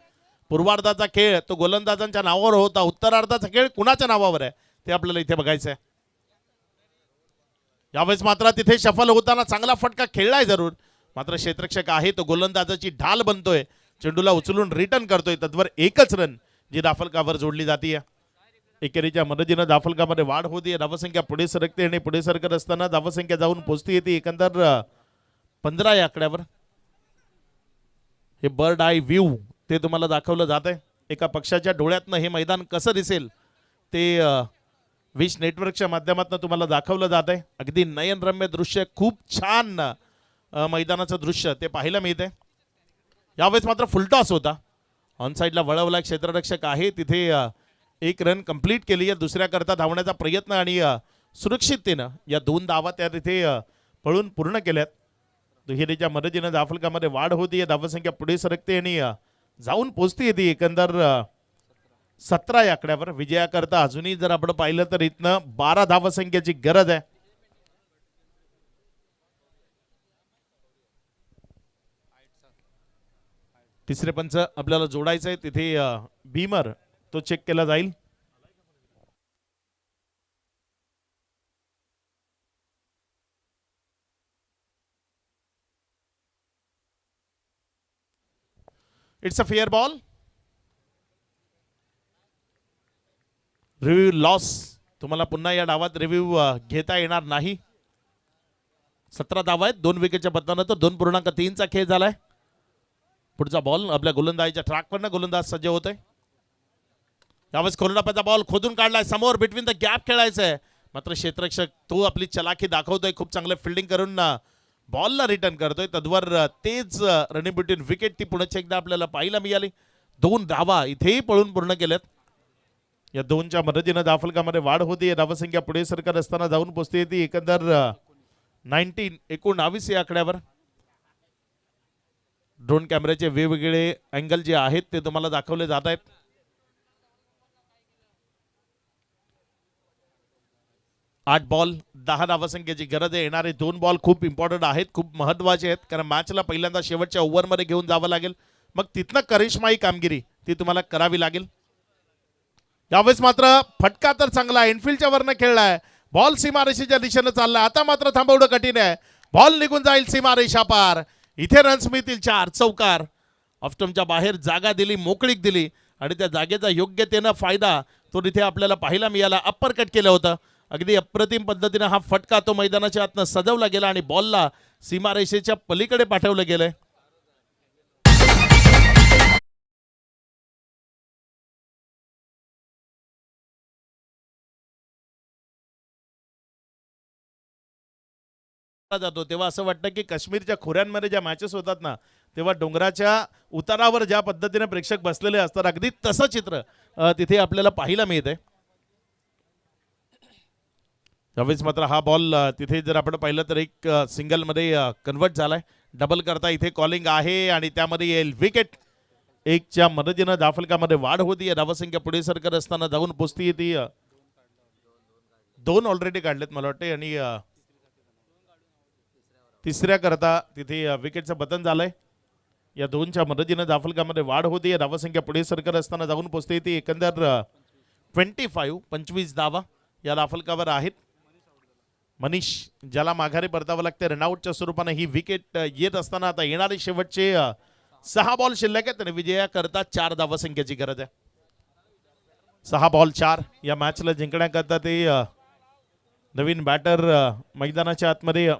पूर्वार्धाचा खेळ तो गोलंदाजांच्या नावावर होता, उत्तरार्धाचा खेळ कुणाच्या नावावर आहे ते आपल्याला इथे बघायचं आहे. यावेळेस मात्र तिथे सफल होताना चांगला फटका खेळलाय जरूर, मात्र क्षेत्ररक्षक आहे तो गोलंदाजाची ढाल बनतोय. चेंडूला उचलून रिटर्न करतोय. तद्वर 1च रन जी धाफलकावर जोडली जाते. एकेरीच्या मदतीनं धाफलकामध्ये वाढ होती. धावसंख्या पुढे सरकते आणि पुढे सरकत असताना धावसंख्या जाऊन पोचती येते एकंदर 15 या आकड्यावर. हे बर्ड आय व्ह्यू ते तुम्हाला दाखवलं जात आहे. एका पक्षाच्या डोळ्यातनं हे मैदान कसं दिसेल ते विश नेटवर्कच्या माध्यमातून तुम्हाला दाखवलं जात आहे. अगदी नयनरम्य दृश्य, खूप छान मैदानाचं दृश्य ते पाहायला मिळते. यावेळेस मात्र फुलटॉस होता. ऑन साईडला वळवला क्षेत्ररक्षक आहे तिथे 1 रन कंप्लीट केली आहे. दुसऱ्या करता धावण्याचा प्रयत्न आणि सुरक्षिततेनं या 2 धावा त्या तिथे पळून पूर्ण केल्यात. दुहेरीच्या मदतीनं धावफलकामध्ये वाढ होती. धावसंख्या पुढे सरकते आणि जाऊन पोचती येते एकंदर 17 या आकड्यावर. विजयाकरता अजूनही जर आपण पाहिलं तर इथनं 12 धावसंख्येची गरज आहे. तिसरे पंच आपल्याला जोडायचं आहे तिथे बीमर तो चेक केला जाईल. It's a fair ball. Review loss. तुम्हाला पुन्हा या डावात रिव्ह्यू घेता येणार नाही. 17 धावा आहेत 2 विकेटच्या बदलानंतर 2.3चा खेळ झालाय. पुढचा बॉल आपल्या गोलंदाजीच्या ट्रॅकवरनं गोलंदाज सज्ज होतोय. यावेळेस कोरडापाचा बॉल खोदून काढलाय समोर बिटवीन द गॅप खेळायचंय मात्र क्षेत्ररक्षक तो आपली चलाखी दाखवतोय. खूप चांगलं फिल्डिंग करून बॉलला रिटर्न करतोय. तद्वर तेज रनिंग बिटवीन विकेट ती पुन्हा एकदा आपल्याला पाहायला मिळाली. 2 धावा इथेही पळून पूर्ण केल्यात. या 2च्या मदतीनं धावफलकामध्ये वाढ होती. धावसंख्या पुढे सरकत असताना जाऊन पोहोचते ती एकंदर 19 या आकड्यावर. ड्रोन कॅमेऱ्याचे वेगवेगळे अँगल जे आहेत ते तुम्हाला दाखवले जात आहेत. आठ बॉल 10 धावसंख्येची गरज आहे. येणारे 2 बॉल खूप इम्पॉर्टंट आहेत, खूप महत्वाचे आहेत कारण मॅचला पहिल्यांदा शेवटच्या ओव्हरमध्ये घेऊन जावं लागेल. मग तिथनं करिश्माई कामगिरी ती तुम्हाला करावी लागेल. यावेळेस मात्र फटका तर चांगला इनफिल्डच्या वरनं खेळलाय. बॉल सीमारेषेच्या दिशेनं चाललाय. आता मात्र थांबवणं कठीण आहे. बॉल निघून जाईल सीमारेषा पार. इथे रन्स मिळतील 4 चौकार. ऑफस्टम्पच्या बाहेर जागा दिली, मोकळीक दिली आणि त्या जागेचा योग्यतेनं फायदा तो तिथे आपल्याला पाहायला मिळाला. अप्पर कट केलं होतं. अगदी अप्रतिम पद्धतीनं हा फटका तो मैदानाच्या आतनं सजवला गेला आणि बॉलला सीमारेषेच्या पलीकडे पाठवलं गेलंय. जातो तेव्हा असं वाटतं की काश्मीरच्या खोऱ्यांमध्ये ज्या मॅचेस होतात ना तेव्हा डोंगराच्या उतारावर ज्या पद्धतीने प्रेक्षक बसलेले असतात अगदी तसं चित्र तिथे आपल्याला पाहायला मिळतंय. यावेळेस मात्र हा बॉल तिथे जर आपण पाहिलं तर एक सिंगल मध्ये कन्वर्ट झालाय. डबल करता इथे कॉलिंग आहे आणि त्यामध्ये येईल विकेट. 1च्या मदतीनं धावफलकामध्ये वाढ होती. धावसंख्या पुढे सरकत असताना जाऊन पोचती ती 2 ऑलरेडी काढलेत मला वाटते आणि तिसऱ्या करता तिथे विकेटचं पतन झालंय. या 2च्या मदतीनं धावफलकामध्ये वाढ होती. धावसंख्या पुढे सरकत असताना जाऊन पोचते ती एकंदर 25 धावा या धावफलकावर आहेत. मनीष ज्याला माघारी परतावं लागते रनआउटच्या स्वरूपाने ही विकेट येत असताना आता येणारे शेवटचे 6 बॉल शिल्लक आहेत आणि विजयाकरता 4 धावसंख्येची गरज आहे. 6 बॉल 4 या मॅचला जिंकण्याकरता ते नवीन बॅटर मैदानाच्या आतमध्ये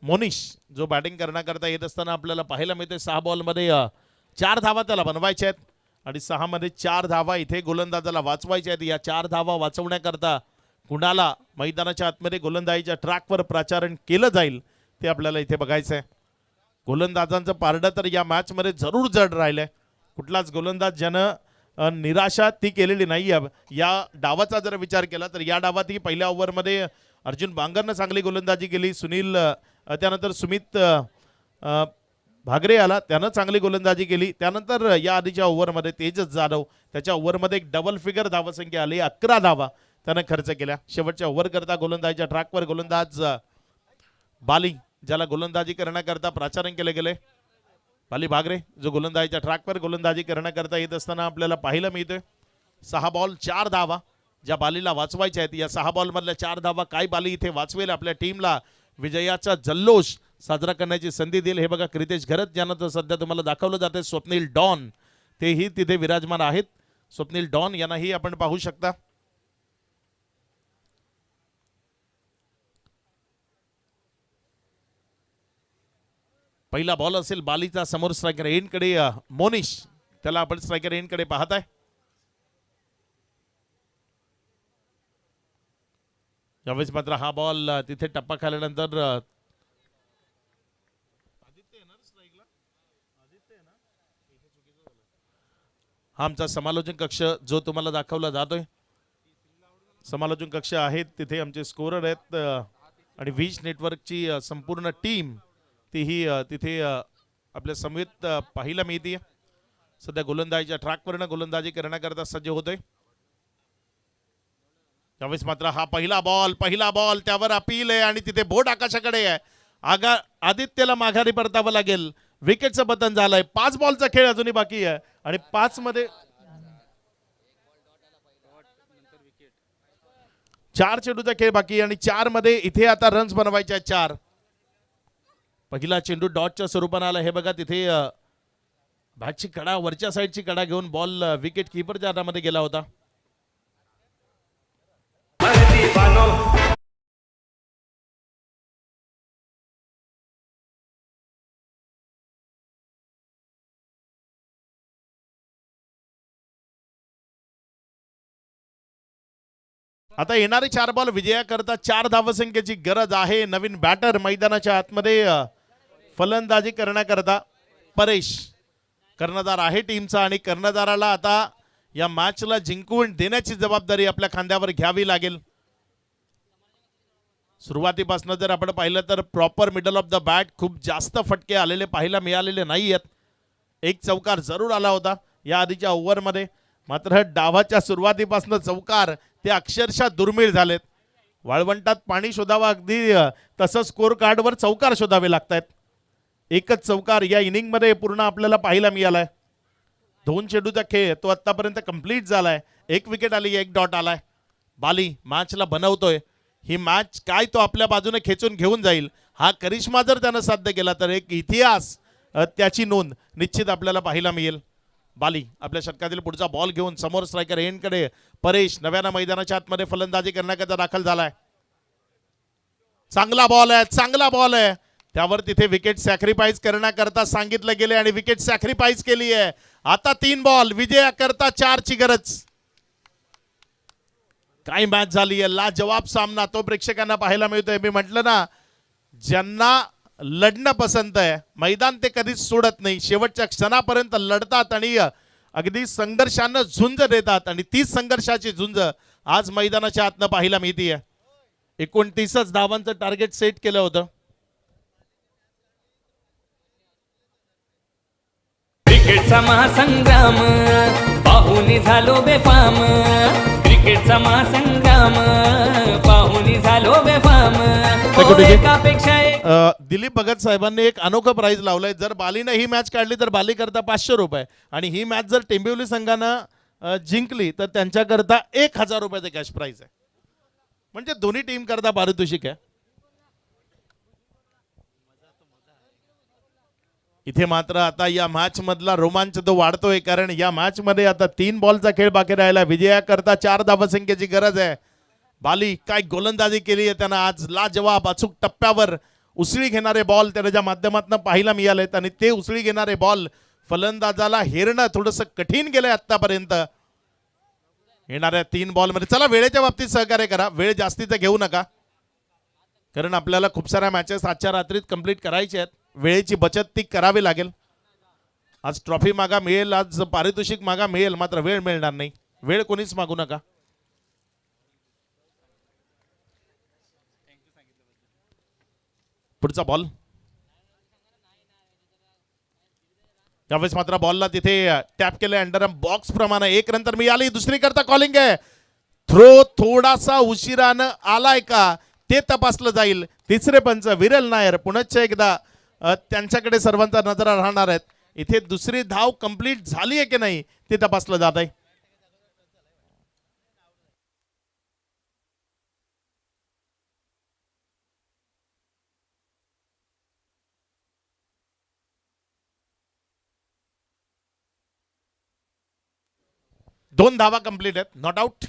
मोनिश जो बॅटिंग करण्याकरता येत असताना आपल्याला पाहायला मिळते. 6 बॉलमध्ये 4 धावा त्याला बनवायच्या आहेत आणि 6 मध्ये 4 धावा इथे गोलंदाजाला वाचवायच्या आहेत. या 4 धावा वाचवण्याकरता कुणाला मैदानाच्या आतमध्ये गोलंदाजीच्या ट्रॅकवर प्राचारण केलं जाईल ते आपल्याला इथे बघायचं आहे. गोलंदाजांचं पारडं तर या मॅचमध्ये जरूर जड राहिलंय. कुठलाच गोलंदाज ज्यानं निराशा ती केलेली नाही. या डावाचा जर विचार केला तर या डावातही पहिल्या ओव्हरमध्ये अर्जुन बांगरनं चांगली गोलंदाजी केली. सुनील त्यानंतर सुमित भागरे आला त्यानं चांगली गोलंदाजी केली. त्यानंतर या आधीच्या ओव्हरमध्ये तेजस जाधव त्याच्या ओव्हरमध्ये एक डबल फिगर धावसंख्या आली. 11 धावा त्यानं खर्च केल्या. शेवटच्या ओव्हर करता गोलंदाजीच्या ट्रॅकवर गोलंदाज बाली ज्याला गोलंदाजी करण्याकरता प्राचारण केले गेले. बाली भागरे जो गोलंदाजीच्या ट्रॅकवर गोलंदाजी करण्याकरता येत असताना आपल्याला पाहायला मिळतोय. 6 बॉल 4 धावा ज्या बालीला वाचवायच्या आहेत. या 6 बॉलमधल्या 4 धावा काय बाली इथे वाचवेल आपल्या टीमला विजयाचा जल्लोष साजरा करण्याची संधी देईल. हे बघा क्रितेश घरत ज्यांना तर सध्या तुम्हाला दाखवलं जाते. स्वप्नील डॉन तेही तिथे विराजमान आहेत. स्वप्नील डॉन यांनाही आपण पाहू शकता. पहिला बॉल असेल बालीचा. समोर स्ट्रायकर एंडकडे मोनिश त्याला आपण स्ट्रायकर एंडकडे पाहत आहे. यावेळेस मात्र हा बॉल तिथे टप्पा खाल्यानंतर हा आमचा समालोचन कक्ष जो तुम्हाला दाखवला जातोय. समालोचन कक्ष आहेत तिथे आमचे स्कोरर आहेत आणि विज नेटवर्कची संपूर्ण टीम तीही तिथे आपल्या समेत पाहायला मिळते. सध्या गोलंदाजीच्या ट्रॅकवरनं गोलंदाजी करण्याकरता सज्ज होतोय. त्यावेळेस मात्र हा पहिला बॉल त्यावर अपील आहे आणि तिथे बोट आकाशाकडे आहे. आदित्यला माघारी परतावं लागेल. विकेटचं पतन झालंय. 5 बॉलचा खेळ अजूनही बाकी आहे आणि 5 मध्ये 4 चेंडूचा खेळ बाकी आहे आणि 4 मध्ये इथे आता रन्स बनवायचे आहेत 4. पहिला चेंडू डॉटच्या स्वरूपाने आला. हे बघा तिथे बॅटची कडा वरच्या साईडची कडा घेऊन बॉल विकेट किपरच्या हातामध्ये गेला होता. आता येणारे 4 बॉल विजयाकरता 4 धावसंख्येची गरज आहे. नवीन बॅटर मैदानाच्या आतमध्ये फलंदाजी करण्याकरता परेश कर्णधार आहे टीमचा आणि कर्णधाराला आता या मॅचला जिंकून देण्याची जबाबदारी आपल्या खांद्यावर घ्यावी लागेल. सुरुवातीपासून जर आपण पाहिलं तर proper middle of the bat खूप जास्त फटके आलेले पाहायला मिळालेले नाही आहेत. एक चौकार जरूर आला होता या आधीच्या ओव्हरमध्ये, मात्र डावाच्या सुरुवातीपासून चौकार ते अक्षरशः दुर्मिळ झालेत. वाळवंटात पाणी शोधावं अगदी तसं स्कोर कार्डवर चौकार शोधावे लागतात. एकच चौकार या इनिंगमध्ये पूर्ण आपल्याला पाहायला मिळालाय. 2 चेंडूचा खेळ तो आतापर्यंत कंप्लीट झालाय. 1 विकेट आली, 1 डॉट आलाय. बाली मॅचला बनवतोय. ही मॅच काय तो आपल्या बाजूने खेचून घेऊन जाईल हा करिश्मा जर त्यानं साध्य केला तर एक इतिहास त्याची नोंद निश्चित आपल्याला पाहायला मिळेल. बाली आपल्या षटकातील पुढचा बॉल घेऊन समोर स्ट्रायकर एंडकडे परेश नव्यानं मैदानाच्या आतमध्ये फलंदाजी करण्याकरता दाखल झालाय. चांगला बॉल आहे, चांगला बॉल आहे. त्यावर तिथे विकेट सॅक्रिफाईस करण्याकरता सांगितलं गेले आणि विकेट सॅक्रिफाईस केली आहे. आता 3 बॉल विजयाकरता 4 ची गरज. काय मॅच झाली आहे, लाजवाब सामना तो प्रेक्षकांना पाहायला मिळतोय. मी म्हटलं ना, ज्यांना लढणं पसंत आहे मैदान ते कधीच सोडत नाही. शेवटच्या क्षणापर्यंत लढतात आणि अगदी संघर्षानं झुंज देतात आणि तीच संघर्षाची झुंज आज मैदानाच्या आतनं पाहायला मिळतीये. 29च धावांचं टार्गेट सेट केलं होतं. क्रिकेटचा महासंग्राम पाहुनी झालो बेफाम. क्रिकेटचा महासंग्राम पाहुनी झालो बेफाम. एकापेक्षा एक दिलीप भगत साहेबांनी एक अनोखं प्राइज लावलंय. जर बालीने ही मॅच काढली तर बाली करता 500 रुपये आणि ही मॅच जर टेंबिवली संघानं जिंकली तर त्यांच्याकरता 1000 रुपयाचं कॅश प्राइज आहे. म्हणजे दोन्ही टीम करता पारितोषिक आहे. इथे मात्र आता या मॅच मधला रोमांच तो वाढतोय, कारण या मॅच मध्ये आता 3 बॉलचा खेळ बाकी राहिला. विजयाकरता 4 धावसंख्येची गरज आहे. बाली काय गोलंदाजी केली आहे त्यानं आज. लाजवाब अचूक टप्प्यावर उसळी घेणारे बॉल त्याच्या माध्यमातून पाहायला मिळालेत आणि ते उसळी घेणारे बॉल फलंदाजाला हेरणं थोडंसं कठीण गेलंय आतापर्यंत. येणाऱ्या 3 बॉलमध्ये चला वेळेच्या बाबतीत सहकार्य करा. वेळ जास्तीचा घेऊ नका, कारण आपल्याला खूप साऱ्या मॅचेस आजच्या रात्रीत कंप्लीट करायच्या आहेत. वेळेची बचत ती करावी लागेल. आज ट्रॉफी मागा मिळेल, आज पारितोषिक मागा मिळेल, मात्र वेळ मिळणार नाही. वेळ कोणीच मागू नका. पुढचा बॉल त्यावेळेस मात्र बॉलला तिथे टॅप केलं अंडर बॉक्स प्रमाणे. 1 रन तर मिळाली. दुसरी करता कॉलिंग आहे. थ्रो थोडासा उशिरानं आलाय का ते तपासलं जाईल. तिसरे पंच विरल नायर पुन्हा एकदा त्यांच्याकडे सर्वांचा नजर राहणार आहेत. इथे दुसरी धाव कंप्लीट झाली आहे की नाही ते तपासलं जात आहे. दोन धावा कंप्लीट आहेत, नॉट आउट.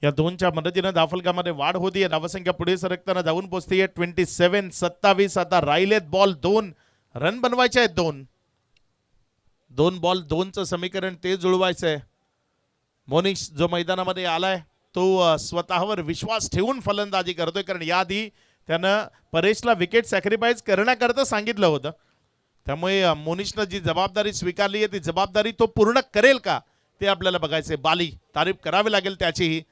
या 2च्या मदतीनं धावफलकामध्ये वाढ होतीये. धावसंख्या पुढे सरकताना जाऊन पोहोचतीये 27-27. आता राहिलेत बॉल 2. रन बनवायचे आहेत 2. 2 बॉल 2चं समीकरण ते जुळवायचंय. मोनिश जो मैदानामध्ये आलाय तो स्वतःवर विश्वास ठेवून फलंदाजी करतोय, कारण याआधी त्यानं परेशला विकेट सॅक्रिफाईस करण्याकरता सांगितलं होतं. त्यामुळे मोनिशनं जी जबाबदारी स्वीकारली आहे ती जबाबदारी तो पूर्ण करेल का ते आपल्याला बघायचंय. बाली तारीफ करावी लागेल त्याचीही.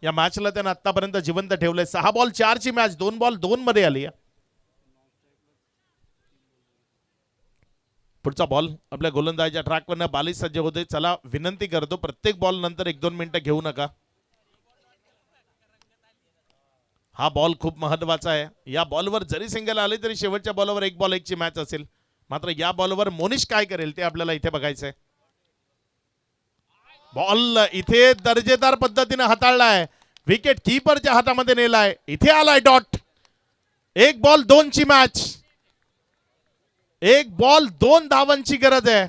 या मॅचला त्यानं आतापर्यंत जिवंत ठेवलंय. 6 बॉल 4 ची मॅच 2 बॉल 2 मध्ये आली. पुढचा बॉल आपल्या गोलंदाजीच्या ट्रॅकवरनं बाली सज्ज होते. चला विनंती करतो, प्रत्येक बॉल नंतर 1-2 मिनिटं घेऊ नका. हा बॉल खूप महत्वाचा आहे. या बॉलवर जरी सिंगल आले तरी शेवटच्या बॉलवर 1 बॉल 1 ची मॅच असेल. मात्र या बॉलवर मोनिश काय करेल ते आपल्याला इथे बघायचंय. बॉल इथे दर्जेदार पद्धतीने हाताळलाय, विकेट कीपरच्या हातामध्ये नेलाय, इथे आलाय डॉट. 1 बॉल 2 ची मॅच, 1 बॉल 2 धावांची गरज आहे.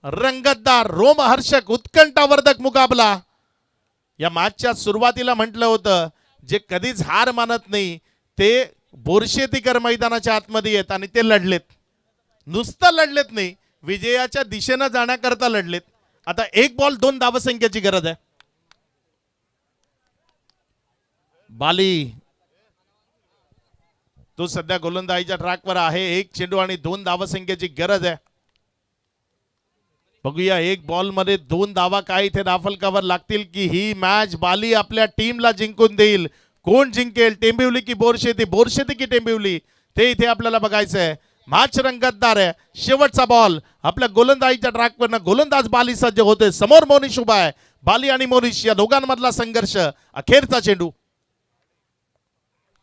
रंगतदार, रोमहर्षक, उत्कंठावर्धक मुकाबला. या मॅचच्या सुरुवातीला म्हटलं होतं जे कधीच हार मानत नाही ते बोरशेतीकर मैदानाच्या आतमध्ये येत आणि ते लढलेत. नुसतं लढलेत नाही, विजयाच्या दिशेनं जाण्याकरता लढलेत. आता 1 बॉल 2 धावसंख्येची गरज आहे. बाली तो सध्या गोलंदाजीच्या ट्रॅकवर आहे. 1 चेंडू आणि 2 धावसंख्येची गरज आहे. बघूया 1 बॉल मध्ये 2 धावा काय इथे दाफलकावर लागतील की ही मॅच बाली आपल्या टीमला जिंकून देईल. कोण जिंकेल, टेंबिवली की बोरशेती, बोरशेती की टेंबिवली, ते इथे आपल्याला बघायचं आहे. मॅच रंगतदार आहे. शेवटचा बॉल आपल्या गोलंदाजीच्या ट्रॅकवरनं गोलंदाज बाली सज्ज होते. समोर मोनिश उभा आहे. बाली आणि मोनिश या दोघांमधला संघर्ष, अखेरचा चेंडू.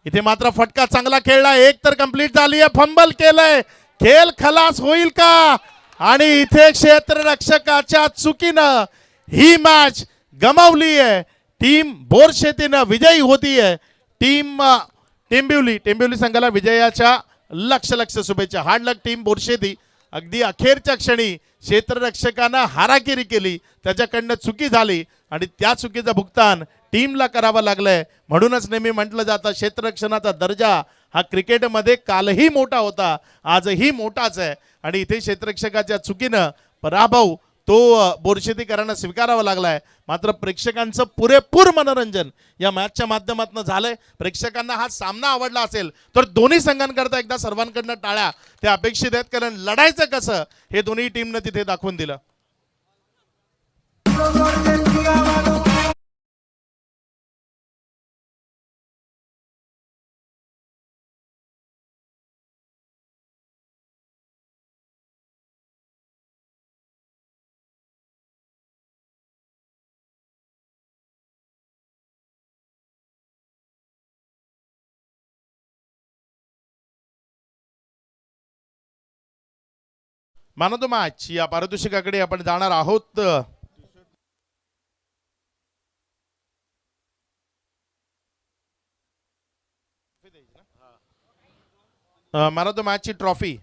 इथे मात्र फटका चांगला खेळला, 1 तर कंप्लीट झाली आहे, फंबल केलंय, खेळ खलास होईल का? आणि इथे क्षेत्ररक्षकाच्या चुकीनं ही मॅच गमावली आहे. टीम बोरशेतीनं विजयी होतीये. टीम टेंबिवली संघाला विजयाच्या लक्ष शुभेच्छा. हार्ड लक टीम बोरशेती. अगदी अखेरच्या क्षणी क्षेत्ररक्षकानं हाराकिरी केली, त्याच्याकडनं चुकी झाली आणि त्या चुकीचं भुगतान टीमला करावं लागलंय. म्हणूनच नेहमी म्हटलं जातं क्षेत्ररक्षणाचा दर्जा हा क्रिकेटमध्ये कालही मोठा होता, आजही मोठाच आहे. आणि इथे क्षेत्ररक्षकाच्या चुकीनं पराभव तो बोरशेतीकरांना स्वीकारावा लागलाय. मात्र प्रेक्षकांचं पुरेपूर मनोरंजन या मॅचच्या माध्यमातून झालंय. प्रेक्षकांना हा सामना आवडला असेल तर दोन्ही संघांकरता एकदा सर्वांकडनं टाळ्या त्या अपेक्षित आहेत, कारण लढायचं कसं हे दोन्ही टीमनं तिथे दाखवून दिलं. मॅन ऑफ द मॅच या पारितोषिकाकडे आपण जाणार आहोत. मॅन ऑफ द मॅचची ट्रॉफी